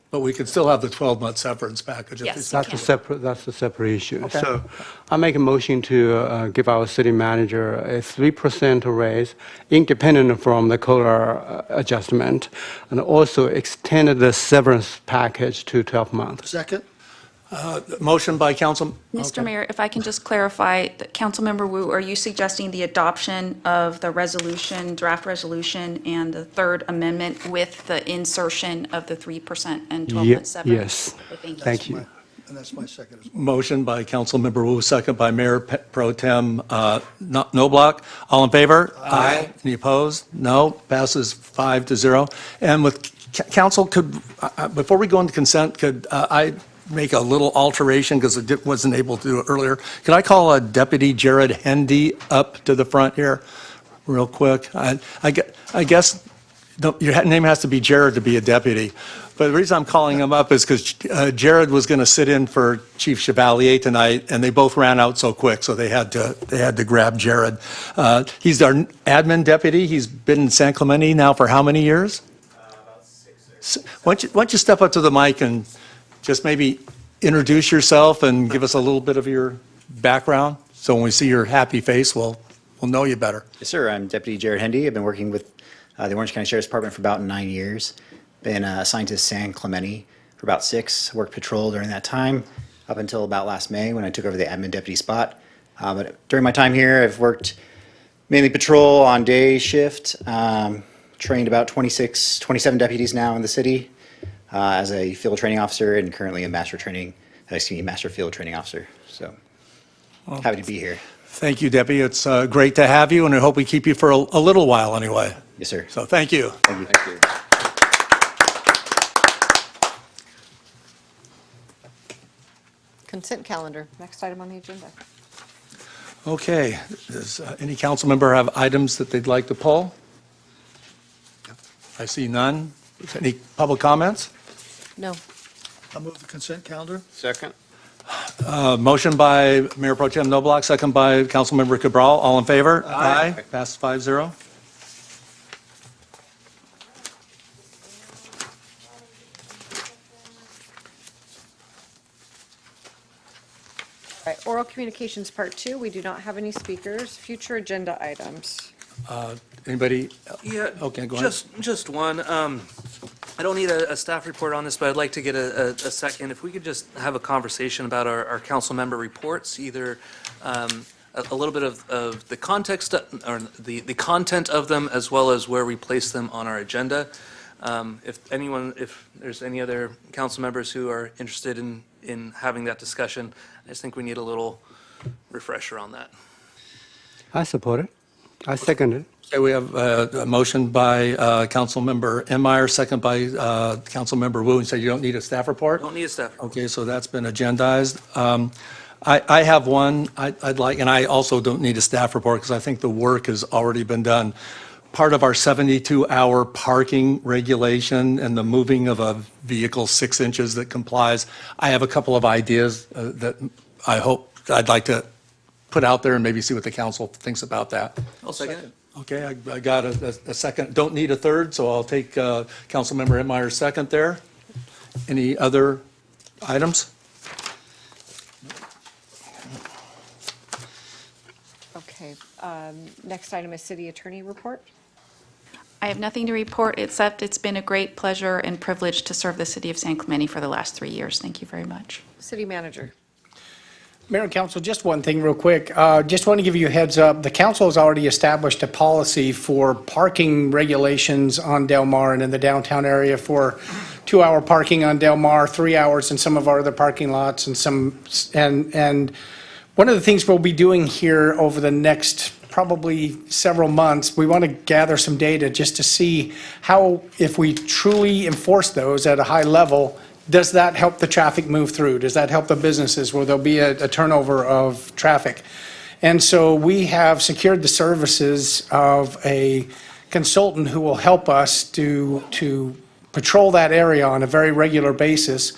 But we could still have the 12-month severance package. Yes. that's a separate issue. Okay. So I make a motion to give our city manager a 3% raise, independent from the COLA adjustment, and also extended the severance package to 12 months. Second? Motion by Council. Mr. Mayor, if I can just clarify, Councilmember Wu, are you suggesting the adoption of the resolution, draft resolution, and the third amendment with the insertion of the 3% and 12-month severance? Yes, Okay, thank you. And that's my second as well. Motion by Councilmember Wu, second by Mayor Pro Tem Noblock. All in favor? Aye. Any opposed? No. Passes 5-0. And with council, before we go into consent, could I make a little alteration because I wasn't able to do it earlier? Could I call Deputy Jared Hendy up to the front here real quick? I guess your name has to be Jared to be a deputy. But the reason I'm calling him up is because Jared was going to sit in for Chief Chevalier tonight, and they both ran out so quick, so they had to grab Jared. He's our admin deputy. He's been in San Clemente now for how many years? About 6. Why don't you step up to the mic and just maybe introduce yourself and give us a little bit of your background, so when we see your happy face, we'll know you better. Yes, sir. I'm Deputy Jared Hendy. I've been working with the Orange County Sheriff's Department for about 9 years. Been assigned to San Clemente for about 6. Worked patrol during that time up until about last May when I took over the admin deputy spot. But during my time here, I've worked mainly patrol on day shift. Trained about 27 deputies now in the city. As a field training officer and currently a master field training officer. So happy to be here. Thank you, Deputy. It's great to have you, and I hope we keep you for a little while anyway. Yes, sir. So thank you. Thank you. Thank you. Consent calendar, next item on the agenda. Okay, does any council member have items that they'd like to pull? I see none. Any public comments? No. I'll move the consent calendar. Second? Motion by Mayor Pro Tem Noblock, second by Councilmember Cabral. All in favor? Aye. Passes 5-0. All right, oral communications, part 2. We do not have any speakers. Future agenda items. Anybody? Yeah. Okay, go ahead. Just one. I don't need a staff report on this, but I'd like to get a second. If we could just have a conversation about our council member reports, either a little bit of the context or the content of them, as well as where we place them on our agenda. If there's any other council members who are interested in having that discussion, I just think we need a little refresher on that. I support it. I second it. Okay, we have a motion by Councilmember Enmeyer, second by Councilmember Wu. And so you don't need a staff report? Don't need a staff. Okay, so that's been agendized. I have one I'd like, and I also don't need a staff report because I think the work has already been done. Part of our 72-hour parking regulation and the moving of a vehicle 6 inches that complies, I have a couple of ideas that I'd like to put out there and maybe see what the council thinks about that. I'll second it. Okay, I got a second, don't need a third, so I'll take Councilmember Enmeyer's second there. Any other items? Okay, next item is city attorney report. I have nothing to report, except it's been a great pleasure and privilege to serve the city of San Clemente for the last 3 years. Thank you very much. City manager. Mayor and council, just one thing real quick. Just want to give you a heads up. The council has already established a policy for parking regulations on Del Mar and in the downtown area for 2-hour parking on Del Mar, 3 hours in some of our other parking lots and one of the things we'll be doing here over the next probably several months, we want to gather some data just to see how, if we truly enforce those at a high level, does that help the traffic move through? Does that help the businesses where there'll be a turnover of traffic? And so we have secured the services of a consultant who will help us to patrol that area on a very regular basis.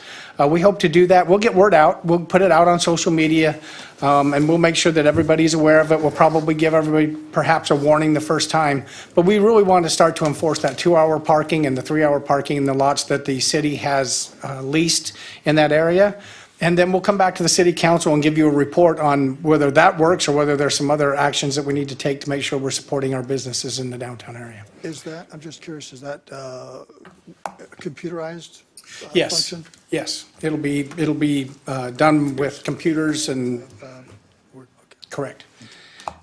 We hope to do that. We'll get word out. We'll put it out on social media, and we'll make sure that everybody's aware of it. We'll probably give everybody perhaps a warning the first time. But we really want to start to enforce that 2-hour parking and the 3-hour parking in the lots that the city has leased in that area. And then we'll come back to the city council and give you a report on whether that works or whether there's some other actions that we need to take to make sure we're supporting our businesses in the downtown area. Is that, I'm just curious, is that computerized Yes, function? yes. It'll be done with computers and, correct.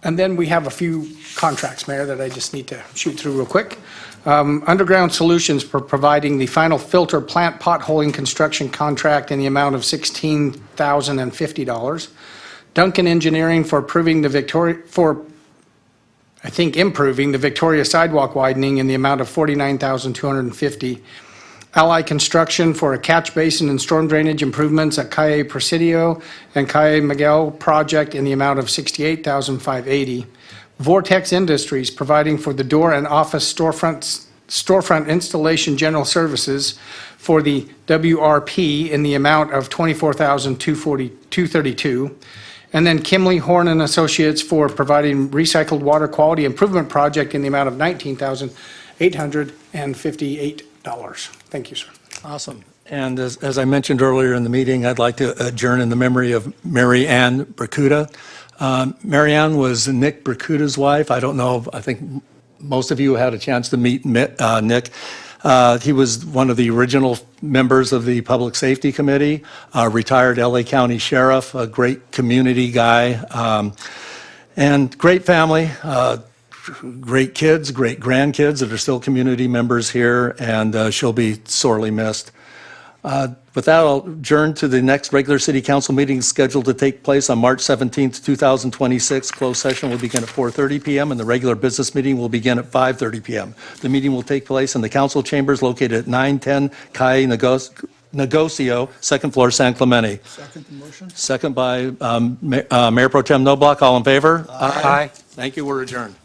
And then we have a few contracts, Mayor, that I just need to shoot through real quick. Underground Solutions for providing the final filter plant potholing construction contract in the amount of $16,050. Duncan Engineering for improving the Victoria sidewalk widening in the amount of $49,250. Ally Construction for a catch basin and storm drainage improvements at Calle Presidio and Calle Miguel project in the amount of $68,580. Vortex Industries providing for the door and office storefront installation general services for the WRP in the amount of $24,232. And then Kimley Horn and Associates for providing recycled water quality improvement project in the amount of $19,858. Thank you, sir. Awesome. And as I mentioned earlier in the meeting, I'd like to adjourn in the memory of Mary Ann Bracuda. Mary Ann was Nick Bracuta's wife. I don't know, I think most of you had a chance to meet Nick. He was one of the original members of the Public Safety Committee, retired LA County Sheriff, a great community guy, and great family. Great kids, great grandkids that are still community members here, and she'll be sorely missed. With that, I'll adjourn to the next regular city council meeting scheduled to take place on March 17th, 2026. Closed session will begin at 4:30 p.m. and the regular business meeting will begin at 5:30 p.m. The meeting will take place in the council chambers located at 910 Calle Negocio, second floor, San Clemente. Second the motion? Second by Mayor Pro Tem Noblock. All in favor? Aye. Thank you. We're adjourned.